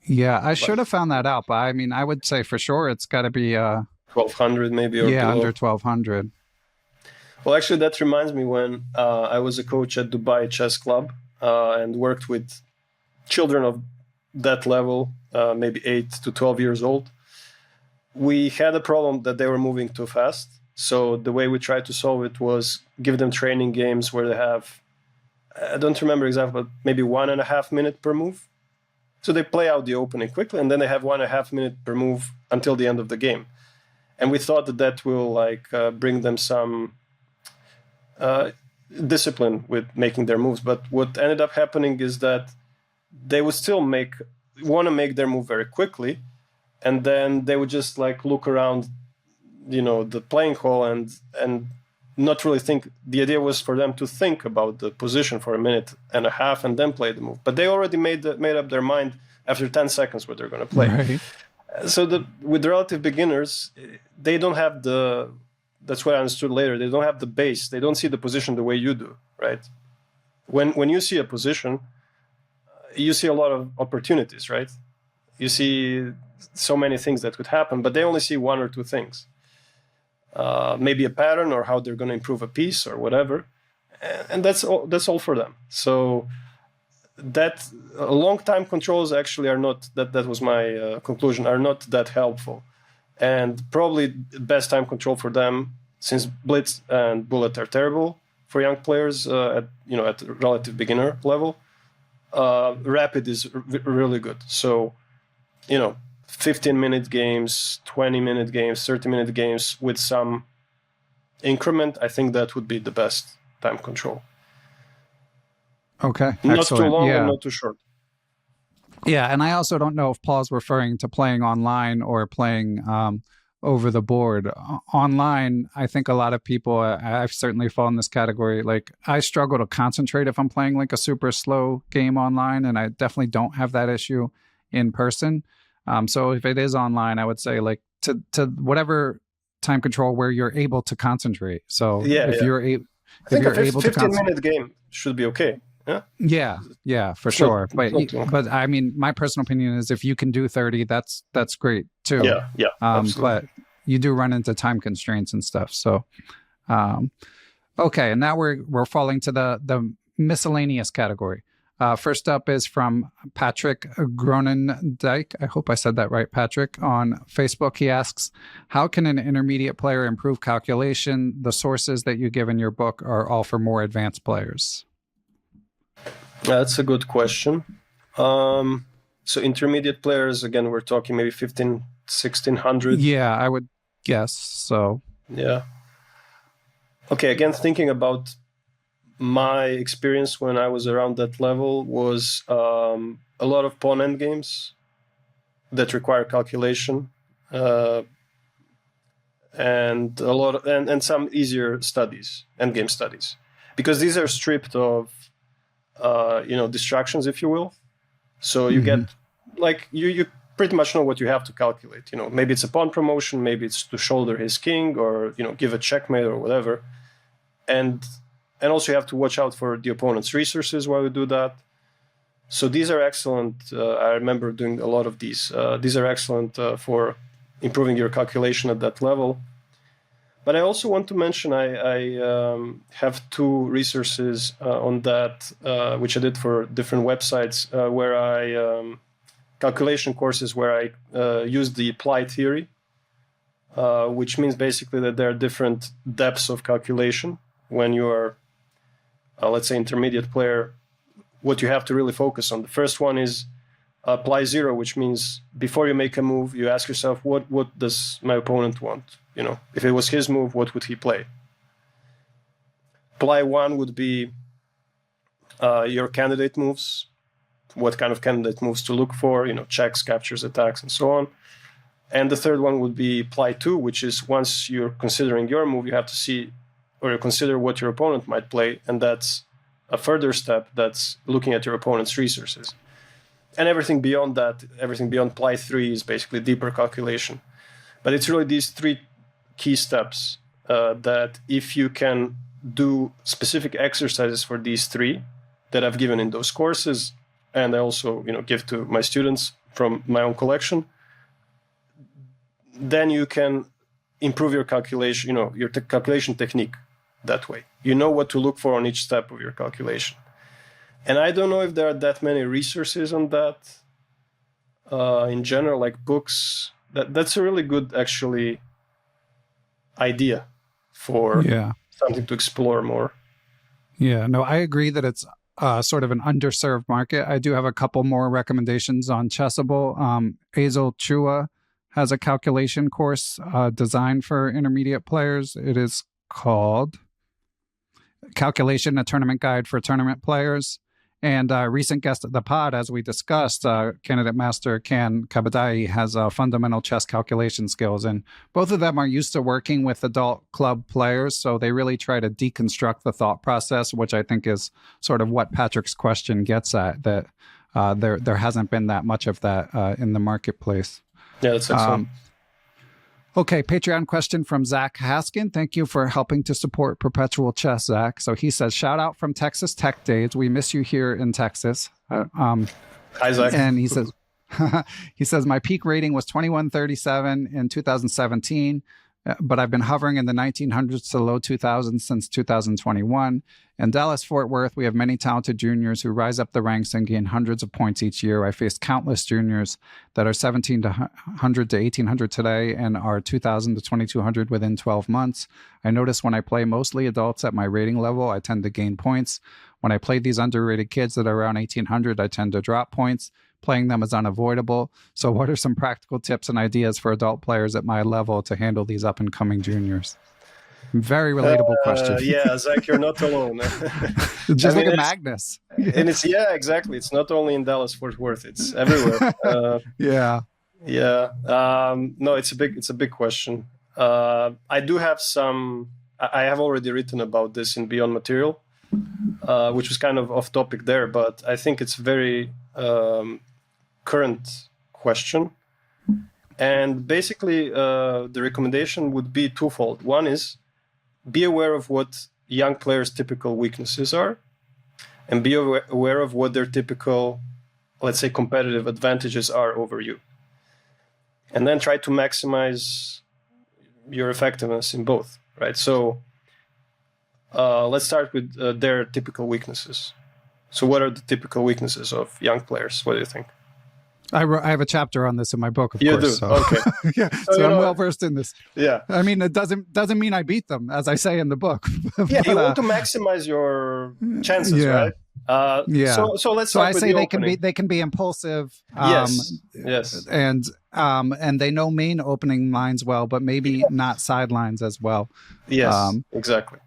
I should have found that out, but I mean, I would say for sure it's got to be... 1200 maybe, or below. Under 1200. Well, actually, that reminds me when I was a coach at Dubai Chess Club and worked with children of that level, maybe 8 to 12 years old. We had a problem that they were moving too fast. So the way we tried to solve it was give them training games where they have, I don't remember exactly, but maybe 1.5 minutes per move. So they play out the opening quickly, and then they have 1.5 minutes per move until the end of the game. And we thought that will bring them some discipline with making their moves. But what ended up happening is that they would still want to make their move very quickly, and then they would just look around, the playing hall and not really think. The idea was for them to think about the position for 1.5 minutes and then play the move. But they already made up their mind after 10 seconds what they're going to play. Right. So with the relative beginners, they don't have that's what I understood later. They don't have the base. They don't see the position the way you do, right? When you see a position, you see a lot of opportunities, right? You see so many things that could happen, but they only see one or two things. Maybe a pattern or how they're going to improve a piece or whatever. And that's all for them. So that long time controls actually are not, that was my conclusion, are not that helpful. And probably the best time control for them, since blitz and bullet are terrible for young players at relative beginner level, rapid is really good. So 15-minute games, 20-minute games, 30-minute games with some increment, I think that would be the best time control. Okay, not excellent. Too long yeah. and not too short. Yeah, and I also don't know if Paul's referring to playing online or playing over the board. Online, I think a lot of people, I've certainly fallen in this category. Like, I struggle to concentrate if I'm playing like a super slow game online, and I definitely don't have that issue in person. So if it is online, I would say like to whatever time control where you're able to concentrate. So if you're able, I think a 15-minute game should be okay. Yeah, for sure. But I mean, my personal opinion is if you can do 30, that's great too. Yeah. But you do run into time constraints and stuff. So, okay, and now we're falling to the miscellaneous category. First up is from Patrick Gronendijk. I hope I said that right, Patrick. On Facebook, he asks, how can an intermediate player improve calculation? The sources that you give in your book are all for more advanced players. That's a good question. So intermediate players, again, we're talking maybe 1600. Yeah, I would guess so. Yeah. Okay, again, thinking about my experience when I was around that level was a lot of pawn endgames that require calculation, and a lot of, and some easier studies, endgame studies, because these are stripped of distractions, if you will. So you get like you pretty much know what you have to calculate. Maybe it's a pawn promotion, maybe it's to shoulder his king, or give a checkmate or whatever, and also you have to watch out for the opponent's resources while you do that. So these are excellent. I remember doing a lot of these. These are excellent for improving your calculation at that level. But I also want to mention I have two resources on that, which I did for different websites, where I calculation courses where I used the ply theory, which means basically that there are different depths of calculation when you are, let's say, intermediate player. What you have to really focus on. The first one is ply zero, which means before you make a move, you ask yourself, what does my opponent want? If it was his move, what would he play? Ply one would be your candidate moves, what kind of candidate moves to look for, checks, captures, attacks, and so on. And the third one would be ply two, which is once you're considering your move, you have to see or you consider what your opponent might play, and that's a further step that's looking at your opponent's resources. And everything beyond that, everything beyond ply 3 is basically deeper calculation. But it's really these three key steps that if you can do specific exercises for these three that I've given in those courses, and I also give to my students from my own collection, then you can improve your calculation, your calculation technique that way. You know what to look for on each step of your calculation. And I don't know if there are that many resources on that in general, like books. That's a really good, actually, idea for something to explore more. Yeah, no, I agree that it's sort of an underserved market. I do have a couple more recommendations on Chessable. Azel Chua has a calculation course designed for intermediate players. It is called Calculation, a Tournament Guide for Tournament Players. And recent guest of the pod, as we discussed, Candidate Master Can Kabadai has fundamental chess calculation skills. And both of them are used to working with adult club players. So they really try to deconstruct the thought process, which I think is sort of what Patrick's question gets at, that there hasn't been that much of that in the marketplace. Yeah, that's excellent. Okay, Patreon question from Zach Haskin. Thank you for helping to support Perpetual Chess, Zach. So he says, shout out from Texas Tech Days. We miss you here in Texas. Hi, Zach. And he says, my peak rating was 2137 in 2017, but I've been hovering in the 1900s to low 2000s since 2021. In Dallas-Fort Worth, we have many talented juniors who rise up the ranks and gain hundreds of points each year. I faced countless juniors that are 1700 to 1800 today and are 2000 to 2200 within 12 months. I notice when I play mostly adults at my rating level, I tend to gain points. When I play these underrated kids that are around 1800, I tend to drop points. Playing them is unavoidable. So what are some practical tips and ideas for adult players at my level to handle these up-and-coming juniors? Very relatable question. Yeah, Zach, you're not alone. Just like a Magnus. And exactly. It's not only in Dallas-Fort Worth. It's everywhere. Yeah. Yeah. No, it's a big question. I do have some. I have already written about this in Beyond Material, which was kind of off topic there, but I think it's very current question. And basically, the recommendation would be twofold. One is be aware of what young players' typical weaknesses are, and be aware of what their typical, let's say, competitive advantages are over you. And then try to maximize your effectiveness in both, right? So let's start with their typical weaknesses. So what are the typical weaknesses of young players? What do you think? I have a chapter on this in my book, of You course. do? So. Okay. Yeah, so I'm well versed in this. Yeah. I mean, it doesn't mean I beat them, as I say in the book. Yeah, but, you want to maximize your chances, right? Yeah. So let's. So start I with say the they can be impulsive. Yes. And they know main opening lines well, but maybe not sidelines as well. Yes. Exactly.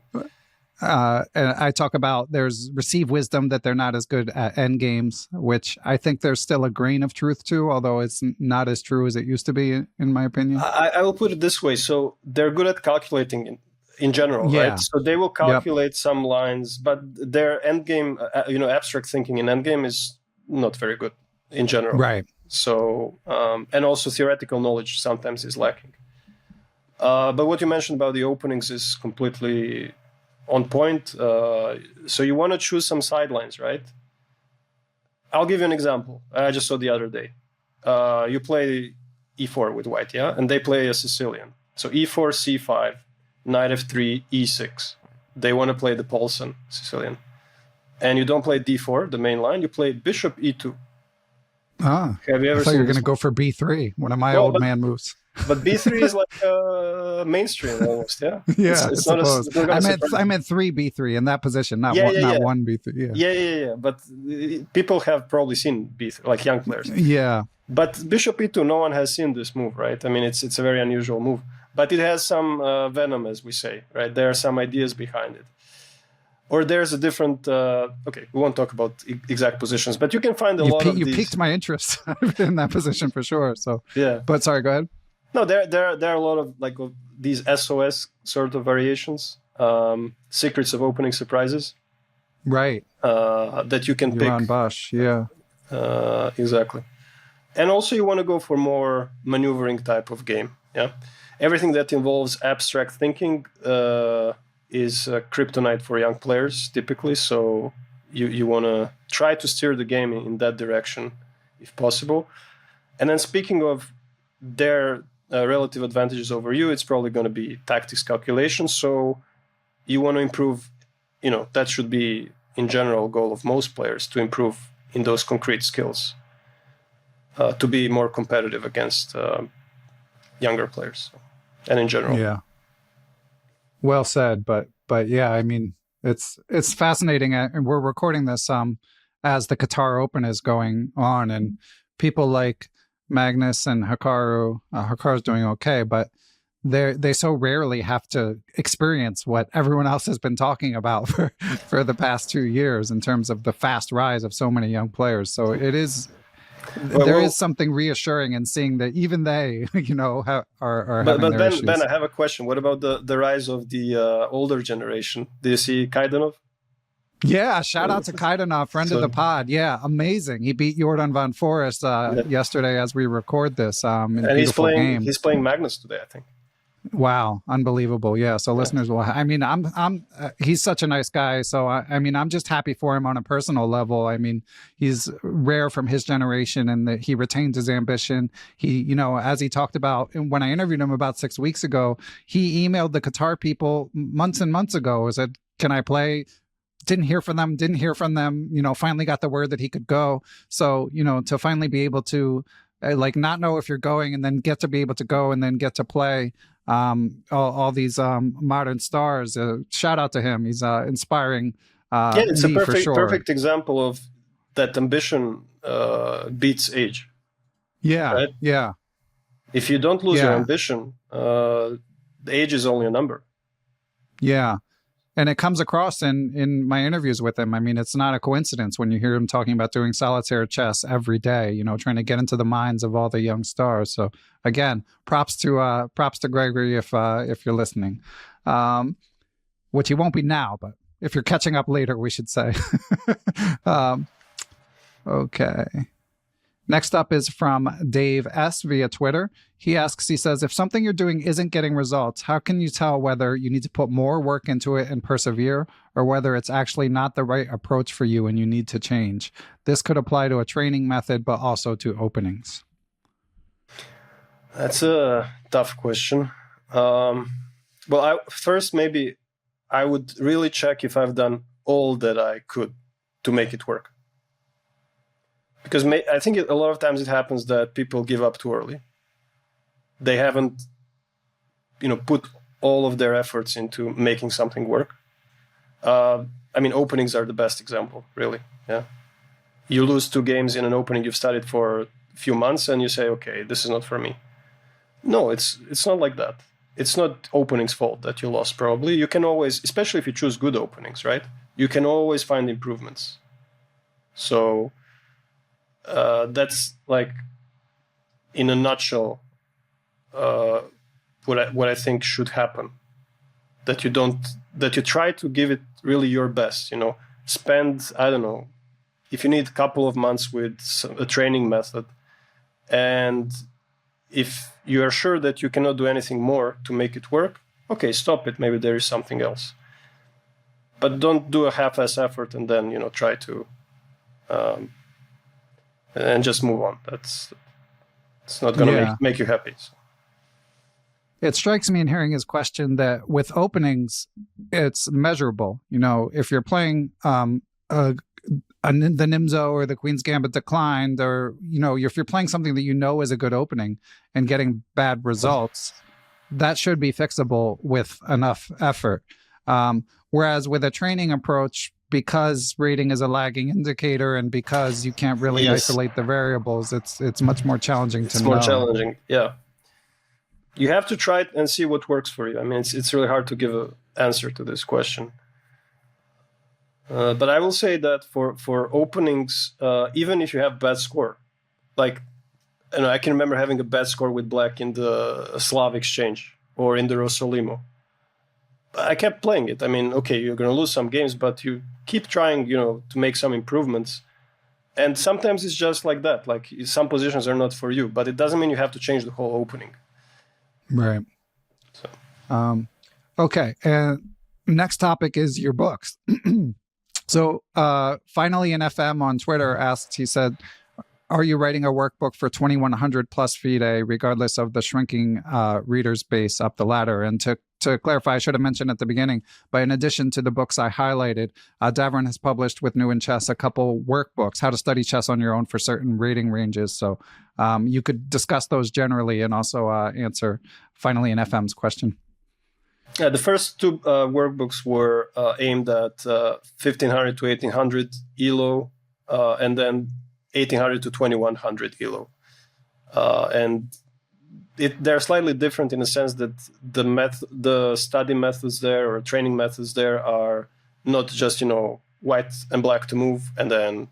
And I talk about there's receive wisdom that they're not as good at end games, which I think there's still a grain of truth to, although it's not as true as it used to be, in my opinion. I will put it this way. So they're good at calculating in general, right? So they will calculate some lines, but their end game, abstract thinking in end game is not very good in general. Right. So, and also theoretical knowledge sometimes is lacking. But what you mentioned about the openings is completely on point. So you want to choose some sidelines, right? I'll give you an example. I just saw the other day. You play e4 with white, yeah? And they play a Sicilian. So e4, c5, knight f3, e6. They want to play the Paulson Sicilian. And you don't play d4, the main line. You play bishop e2. Ah, have you ever I thought seen you were going to go for b3, one of my old man moves. But b3 is like mainstream almost, yeah. It's not I meant 3b3 in that position, not one b3. Yeah. But people have probably seen b3, like young players. Yeah. But bishop e2, no one has seen this move, right? I mean, it's a very unusual move, but it has some venom, as we say, right? There are some ideas behind it. Or there's a different. Okay, we won't talk about exact positions, but you can find a lot of these. You piqued my interest in that position for sure. So yeah. But sorry, go ahead. No, there are a lot of these SOS sort of variations, secrets of opening surprises, right? That you can pick. Iran Bosch, yeah, exactly. And also, you want to go for more maneuvering type of game. Yeah, everything that involves abstract thinking is kryptonite for young players typically. So you want to try to steer the game in that direction if possible. And then speaking of their relative advantages over you, it's probably going to be tactics calculation. So you want to improve, that should be in general goal of most players, to improve in those concrete skills, to be more competitive against younger players and in general. Yeah. Well said, but yeah, I mean, it's fascinating, and we're recording this as the Qatar Open is going on, and people like Magnus and Hikaru's doing okay, but they so rarely have to experience what everyone else has been talking about for the past 2 years in terms of the fast rise of so many young players. So it is. There is something reassuring in seeing that even they, are having their issues. Ben, I have a question. What about the rise of the older generation? Do you see Kaidanov? Yeah, shout out to Kaidanov, friend of the pod. Yeah, amazing. He beat Jordan van Forest yesterday as we record this. And he's playing Magnus today, I think. Wow, unbelievable. Yeah, so listeners will. I mean, he's such a nice guy. So I'm just happy for him on a personal level. I mean, he's rare from his generation, and that he retains his ambition. He, as he talked about when I interviewed him about 6 weeks ago, he emailed the Qatar people months and months ago. Said, "Can I play?" Didn't hear from them. Finally got the word that he could go. So to finally be able to not know if you're going, and then get to be able to go, and then get to play. All these modern stars. Shout out to him. He's inspiring. It's a perfect example of that ambition beats age. Yeah, right? Yeah. If you don't lose your ambition, the age is only a number. Yeah. And it comes across in my interviews with him. I mean, it's not a coincidence when you hear him talking about doing solitaire chess every day, you know, trying to get into the minds of all the young stars. So again, props to Gregory if you're listening, which he won't be now, but if you're catching up later, we should say. Okay. Next up is from Dave S. via Twitter. He says, if something you're doing isn't getting results, how can you tell whether you need to put more work into it and persevere, or whether it's actually not the right approach for you and you need to change? This could apply to a training method, but also to openings. That's a tough question. Well, first, maybe I would really check if I've done all that I could to make it work. Because I think a lot of times it happens that people give up too early. They haven't, put all of their efforts into making something work. I mean, openings are the best example, really. Yeah, you lose 2 games in an opening you've studied for a few months, and you say, "Okay, this is not for me." No, it's not like that. It's not opening's fault that you lost. Probably you can always, especially if you choose good openings, right? You can always find improvements. So. That's like, in a nutshell, what I think should happen. That you try to give it really your best. Spend, I don't know, if you need a couple of months with a training method, and if you are sure that you cannot do anything more to make it work, okay, stop it. Maybe there is something else. But don't do a half-ass effort and then try to. And just move on. It's not going to make you happy. So. It strikes me in hearing his question that with openings, it's measurable. If you're playing the Nimzo or the Queen's Gambit Declined, or if you're playing something that is a good opening and getting bad results, that should be fixable with enough effort. Whereas with a training approach, because rating is a lagging indicator and because you can't really isolate the variables, it's much more challenging to know. It's more challenging, yeah. You have to try it and see what works for you. I mean, it's really hard to give an answer to this question. But I will say that for openings, even if you have bad score, like, I can remember having a bad score with black in the Slav exchange or in the Rosolimo. I kept playing it. I mean, okay, you're going to lose some games, but you keep trying, to make some improvements. And sometimes it's just like that. Like, some positions are not for you, but it doesn't mean you have to change the whole opening. Right. So. Okay. And next topic is your books. So finally, an FM on Twitter asked, he said, are you writing a workbook for 2,100 plus FIDE, regardless of the shrinking readers base up the ladder? And to clarify, I should have mentioned at the beginning, but in addition to the books I highlighted, Davorin has published with New in Chess a couple workbooks, how to study chess on your own for certain rating ranges. So you could discuss those generally and also answer finally an FM's question. Yeah, the first 2 workbooks were aimed at 1,500 to 1,800 ELO, and then 1,800 to 2,100 ELO. And they're slightly different in the sense that the study methods there or training methods there are not just, white and black to move and then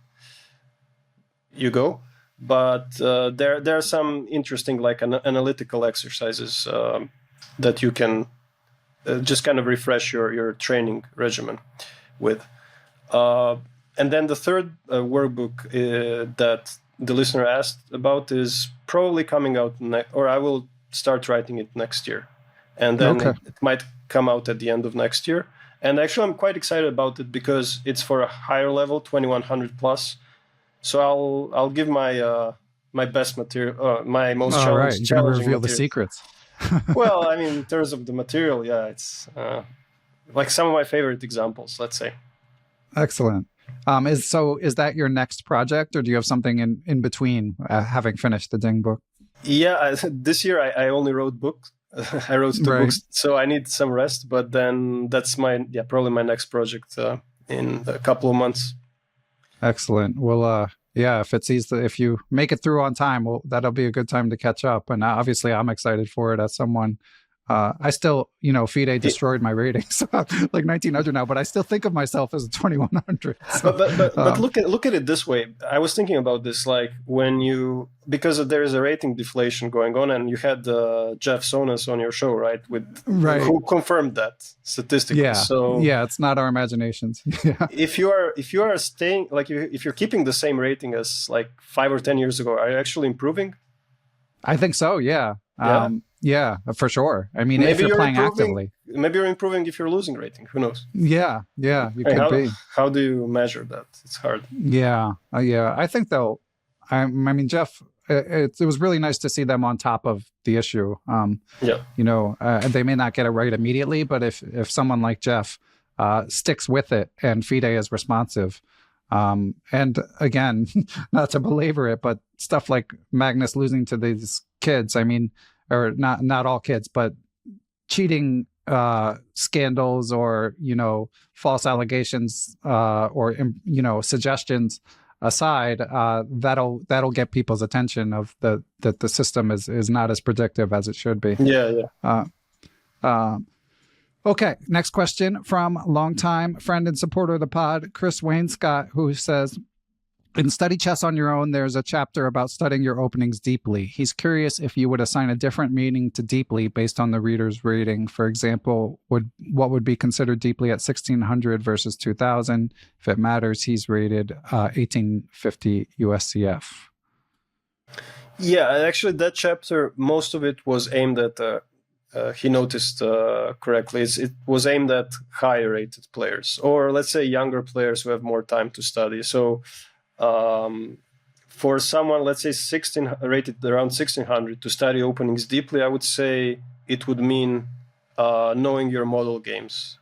you go. But there are some interesting, like, analytical exercises that you can just kind of refresh your training regimen with. And then the third workbook that the listener asked about is probably coming out or I will start writing it next year. And then it might come out at the end of next year. And actually, I'm quite excited about it because it's for a higher level, 2,100 plus. So I'll give my my best material, my most challenging. You're going to reveal the secrets. Well, I mean, in terms of the material, yeah, it's like some of my favorite examples, let's say. Excellent. Is that your next project, or do you have something in between having finished the Ding book? Yeah, this year I only wrote books. I wrote 2 books, so I need some rest. But then that's probably my next project in a couple of months. Excellent. Well, if you make it through on time, that'll be a good time to catch up. And obviously, I'm excited for it as someone I still, FIDE destroyed my ratings, like 1900 now, but I still think of myself as a 2100. So, but look at it this way. I was thinking about this, like because there is a rating deflation going on, and you had Jeff Sonas on your show, right? Who confirmed that statistically. Yeah. So it's not our imaginations. Yeah. If you are staying, like if you're keeping the same rating as like 5 or 10 years ago, are you actually improving? I think so. Yeah. Yeah. Yeah, for sure. I mean, maybe if you're playing actively. Maybe you're improving if you're losing rating. Who knows? Yeah, you could be. How do you measure that? It's hard. Yeah. I think though, I mean, Jeff, it was really nice to see them on top of the issue. They may not get it right immediately, but if someone like Jeff sticks with it and FIDE is responsive, and again, not to belabor it, but stuff like Magnus losing to these kids, I mean, or not all kids, but cheating scandals or, false allegations or, suggestions aside, that'll get people's attention of that the system is not as predictive as it should be. Yeah. Okay, next question from longtime friend and supporter of the pod, Chris Wainscott, who says, in Study Chess on Your Own, there's a chapter about studying your openings deeply. He's curious if you would assign a different meaning to deeply based on the reader's rating. For example, what would be considered deeply at 1600 versus 2000? If it matters, he's rated 1850 USCF. Yeah, actually, that chapter, most of it was aimed at, he noticed correctly, it was aimed at higher rated players, or let's say younger players who have more time to study. So for someone, let's say rated around 1600 to study openings deeply, I would say it would mean knowing your model games,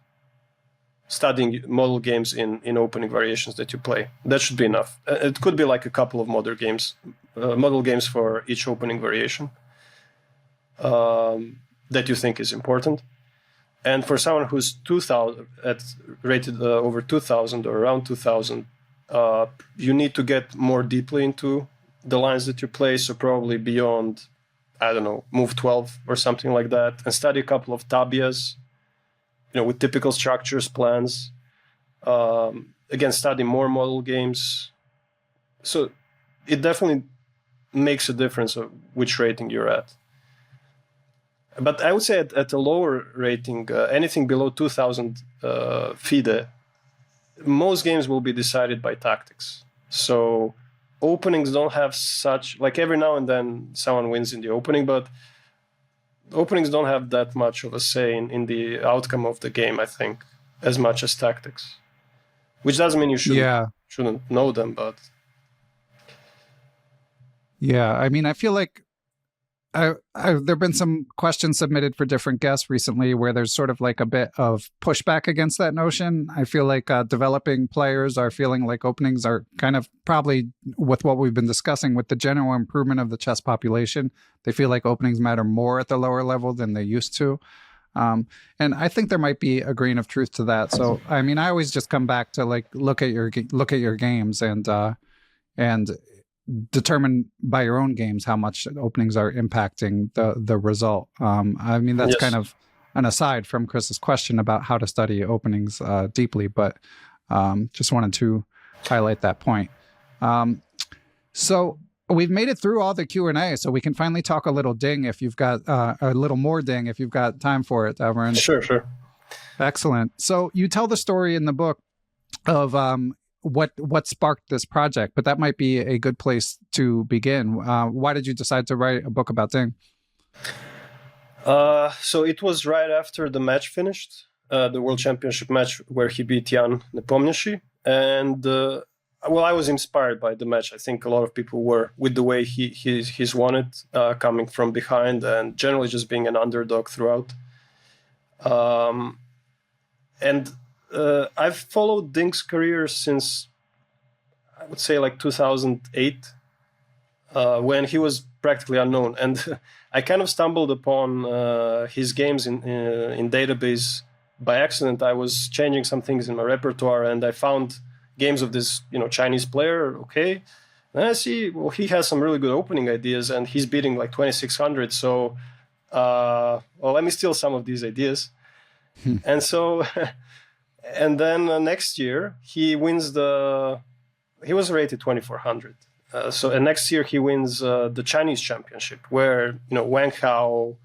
studying model games in opening variations that you play. That should be enough. It could be like a couple of model games for each opening variation that you think is important. And for someone who's rated over 2000 or around 2000, you need to get more deeply into the lines that you play, so probably beyond, I don't know, move 12 or something like that, and study a couple of tabias, with typical structures, plans. Again, study more model games. So it definitely makes a difference of which rating you're at. But I would say at a lower rating, anything below 2000 FIDE, most games will be decided by tactics. So openings don't have such, like every now and then someone wins in the opening, but openings don't have that much of a say in the outcome of the game, I think, as much as tactics. Which doesn't mean you shouldn't know them, but... Yeah, I mean, I feel like there have been some questions submitted for different guests recently where there's sort of like a bit of pushback against that notion. I feel like developing players are feeling like openings are kind of probably with what we've been discussing with the general improvement of the chess population. They feel like openings matter more at the lower level than they used to. And I think there might be a grain of truth to that. So, I mean, I always just come back to like look at your games and determine by your own games how much openings are impacting the result. I mean, that's kind of an aside from Chris's question about how to study openings deeply, but just wanted to highlight that point. So we've made it through all the Q&A, so we can finally talk a little Ding if you've got a little more Ding if you've got time for it, Davorin. Sure. Excellent. So you tell the story in the book of what sparked this project, but that might be a good place to begin. Why did you decide to write a book about Ding? So it was right after the match finished, the World Championship match where he beat Jan Nepomniachtchi. And I was inspired by the match. I think a lot of people were, with the way he's won it, coming from behind and generally just being an underdog throughout. I've followed Ding's career since, I would say, like 2008, when he was practically unknown. And I kind of stumbled upon his games in database by accident. I was changing some things in my repertoire, and I found games of this, Chinese player. Okay, and I see, he has some really good opening ideas, and he's beating like 2600. So well, let me steal some of these ideas. And so, and then next year he wins he was rated 2400. And next year he wins the Chinese championship, where Wang Hao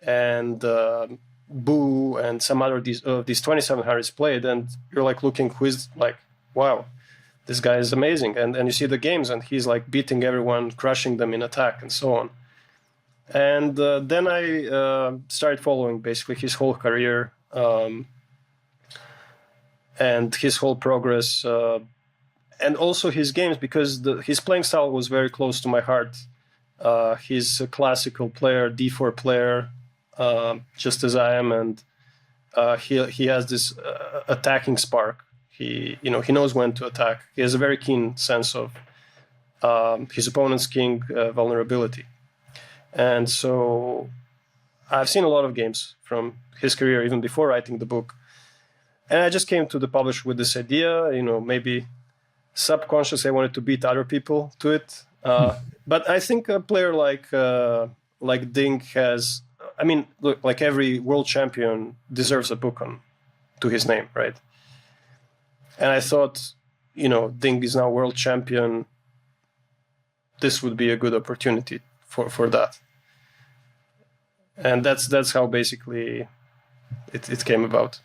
and Bu and some other these 2700s played, and you're like looking who's like, wow, this guy is amazing, and you see the games and he's like beating everyone, crushing them in attack and so on. And then I started following basically his whole career and his whole progress. And also his games, because his playing style was very close to my heart. He's a classical player, D4 player, just as I am, and he has this attacking spark. He knows when to attack. He has a very keen sense of his opponent's king vulnerability, and so I've seen a lot of games from his career even before writing the book, and I just came to the publisher with this idea. Maybe subconsciously I wanted to beat other people to it, but I think a player like Ding has. I mean, look, like every world champion deserves a book to his name, right? And I thought, Ding is now world champion. This would be a good opportunity for that. And that's how basically it came about.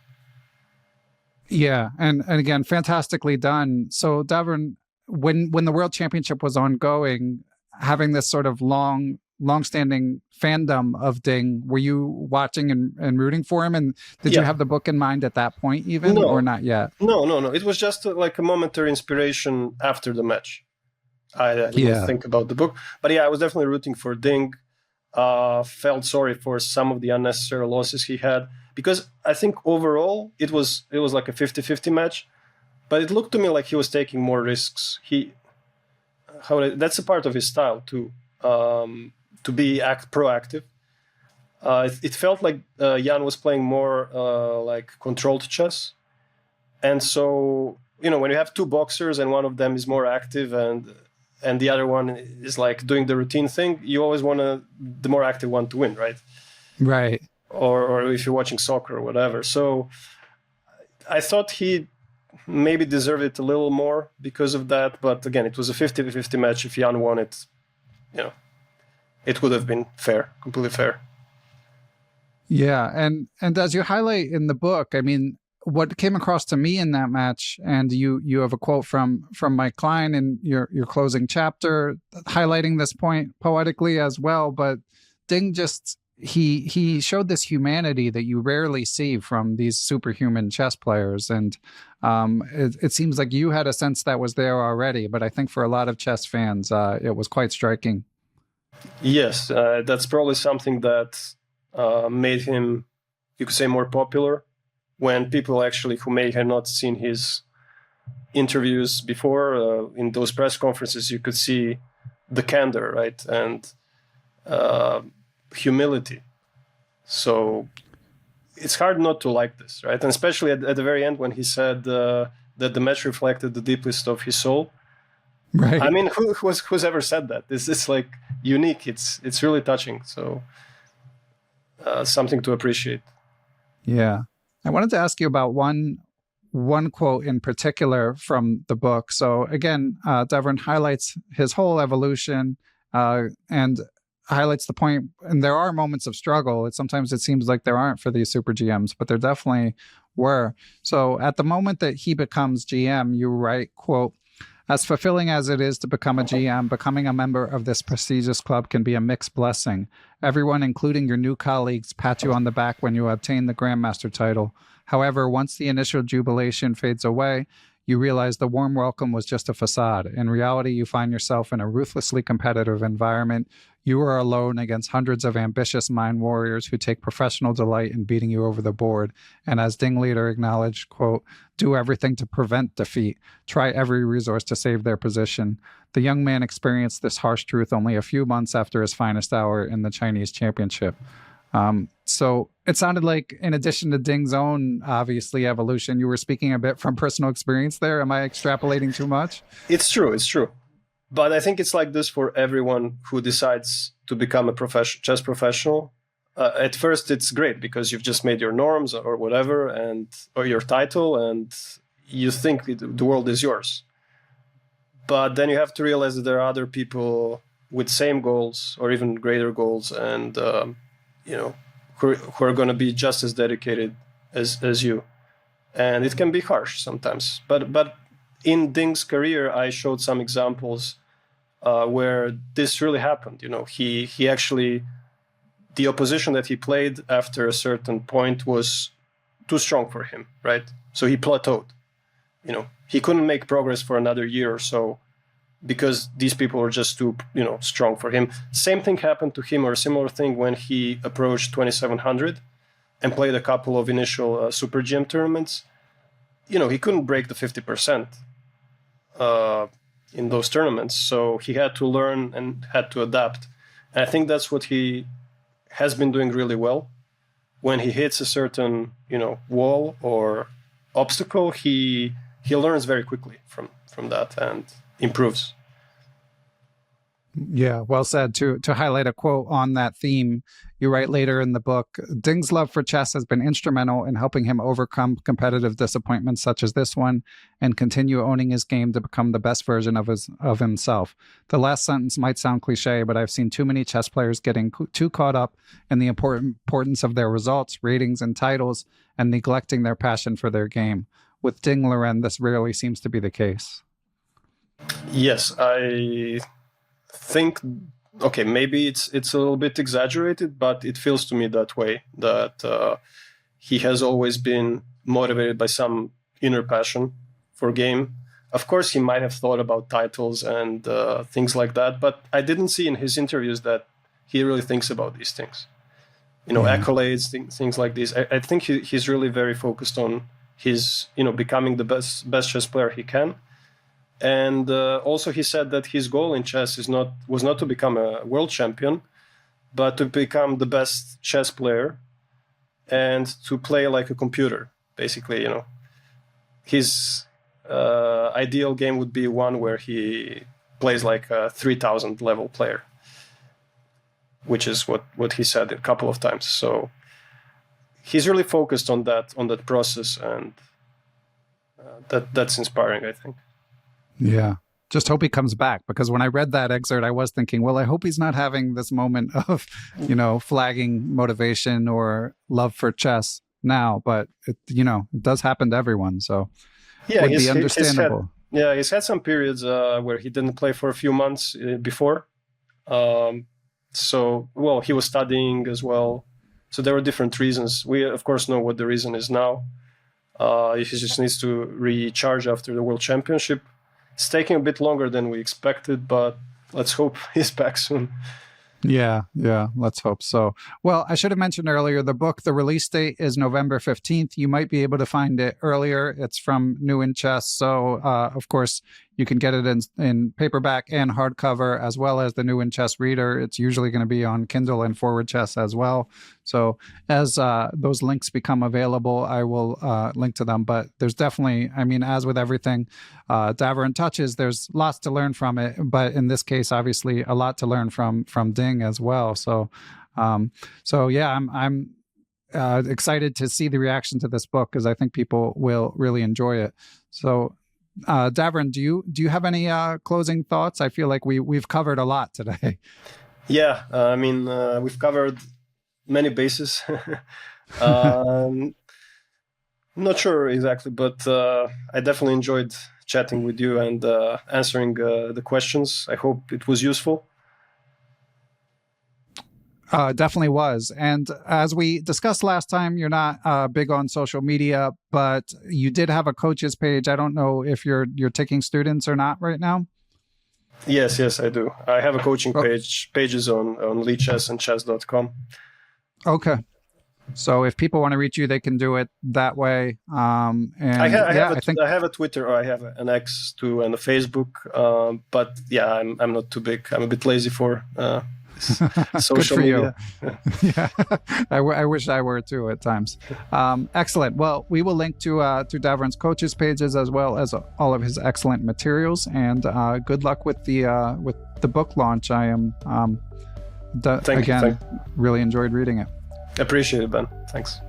Yeah, and again, fantastically done. So, Davorin, when the World Championship was ongoing, having this sort of long-standing fandom of Ding, were you watching and rooting for him? And did you have the book in mind at that point even, or not yet? No. It was just like a momentary inspiration after the match. I didn't think about the book. But yeah, I was definitely rooting for Ding. Felt sorry for some of the unnecessary losses he had, because I think overall it was like a 50-50 match, but it looked to me like he was taking more risks. That's a part of his style too, to be proactive. It felt like Jan was playing more like controlled chess, and so when you have two boxers and one of them is more active and the other one is like doing the routine thing, you always want the more active one to win, right? Right. Or if you're watching soccer or whatever. So I thought he maybe deserved it a little more because of that. But again, it was a 50-50 match. If Jan won it, it would have been fair, completely fair. Yeah. And as you highlight in the book, I mean, what came across to me in that match, and you have a quote from Mike Klein in your closing chapter highlighting this point poetically as well, but Ding just he showed this humanity that you rarely see from these superhuman chess players, and it seems like you had a sense that was there already, but I think for a lot of chess fans it was quite striking. Yes, that's probably something that made him, you could say, more popular. When people actually who may have not seen his interviews before, in those press conferences, you could see the candor, right? And humility. So it's hard not to like this, right? And especially at the very end when he said that the match reflected the deepest of his soul. Right. I mean, who's ever said that? This is like unique. It's really touching. So something to appreciate. Yeah. I wanted to ask you about one quote in particular from the book. So again, Davorin highlights his whole evolution and highlights the point, and there are moments of struggle. Sometimes it seems like there aren't for these super GMs, but there definitely were. So at the moment that he becomes GM, you write, quote, "As fulfilling as it is to become a GM, becoming a member of this prestigious club can be a mixed blessing. Everyone, including your new colleagues, pat you on the back when you obtain the Grandmaster title. However, once the initial jubilation fades away, you realize the warm welcome was just a facade. In reality, you find yourself in a ruthlessly competitive environment. You are alone against hundreds of ambitious mind warriors who take professional delight in beating you over the board. And as Ding Liren acknowledged, quote, do everything to prevent defeat. Try every resource to save their position. The young man experienced this harsh truth only a few months after his finest hour in the Chinese championship." So it sounded like, in addition to Ding's own, obviously, evolution, you were speaking a bit from personal experience there. Am I extrapolating too much? It's true. But I think it's like this for everyone who decides to become a chess professional. at first it's great because you've just made your norms or whatever, or your title, and you think the world is yours. But then you have to realize that there are other people with same goals or even greater goals, and who are going to be just as dedicated as you. And it can be harsh sometimes. But in Ding's career, I showed some examples where this really happened. He actually, the opposition that he played after a certain point was too strong for him, right? So he plateaued. He couldn't make progress for another year or so because these people were just too, strong for him. Same thing happened to him, or a similar thing, when he approached 2700 and played a couple of initial Super GM tournaments. He couldn't break the 50% in those tournaments, so he had to learn and had to adapt. And I think that's what he has been doing really well. When he hits a certain, wall or obstacle, he learns very quickly from that and improves. Yeah, well said. To highlight a quote on that theme, you write later in the book, Ding's love for chess has been instrumental in helping him overcome competitive disappointments such as this one and continue owning his game to become the best version of himself. The last sentence might sound cliche, but I've seen too many chess players getting too caught up in the importance of their results, ratings, and titles, and neglecting their passion for their game. With Ding Liren, this rarely seems to be the case. Yes, I think, okay, maybe it's a little bit exaggerated, but it feels to me that way, that he has always been motivated by some inner passion for game. Of course, he might have thought about titles and things like that, but I didn't see in his interviews that he really thinks about these things. Accolades, things like this. I think he's really very focused on his, becoming the best chess player he can. And also he said that his goal in chess was not to become a world champion, but to become the best chess player and to play like a computer, basically. His ideal game would be one where he plays like a 3000 level player, which is what he said a couple of times. So he's really focused on that process, and that's inspiring, I think. Yeah. Just hope he comes back, because when I read that excerpt, I was thinking, well, I hope he's not having this moment of, flagging motivation or love for chess now, but it does happen to everyone. So it would be understandable. He's had some periods where he didn't play for a few months before. He was studying as well. So there were different reasons. We, of course, know what the reason is now. He just needs to recharge after the World Championship. It's taking a bit longer than we expected, but let's hope he's back soon. Yeah, let's hope so. Well, I should have mentioned earlier, the book, the release date is November 15th. You might be able to find it earlier. It's from New in Chess. So, of course, you can get it in paperback and hardcover, as well as the New in Chess reader. It's usually going to be on Kindle and Forward Chess as well. So as those links become available, I will link to them. But there's definitely, as with everything Davorin touches, there's lots to learn from it. But in this case, obviously, a lot to learn from Ding as well. So, I'm excited to see the reaction to this book, because I think people will really enjoy it. So, Davorin, do you have any closing thoughts? I feel like we've covered a lot today. Yeah, we've covered many bases. Not sure exactly, but I definitely enjoyed chatting with you and answering the questions. I hope it was useful. Definitely was. And as we discussed last time, you're not big on social media, but you did have a coaches page. I don't know if you're taking students or not right now. Yes, I do. I have a coaching pages on Lichess and chess.com. Okay. So if people want to reach you, they can do it that way. I have a Twitter, or I have an X too, and a Facebook. But yeah, I'm not too big. I'm a bit lazy for social media. Yeah, I wish I were too at times. Excellent. Well, we will link to Davorin's coaches pages, as well as all of his excellent materials. And good luck with the book launch. I am Thank you. Really enjoyed reading it. Appreciate it, Ben. Thanks.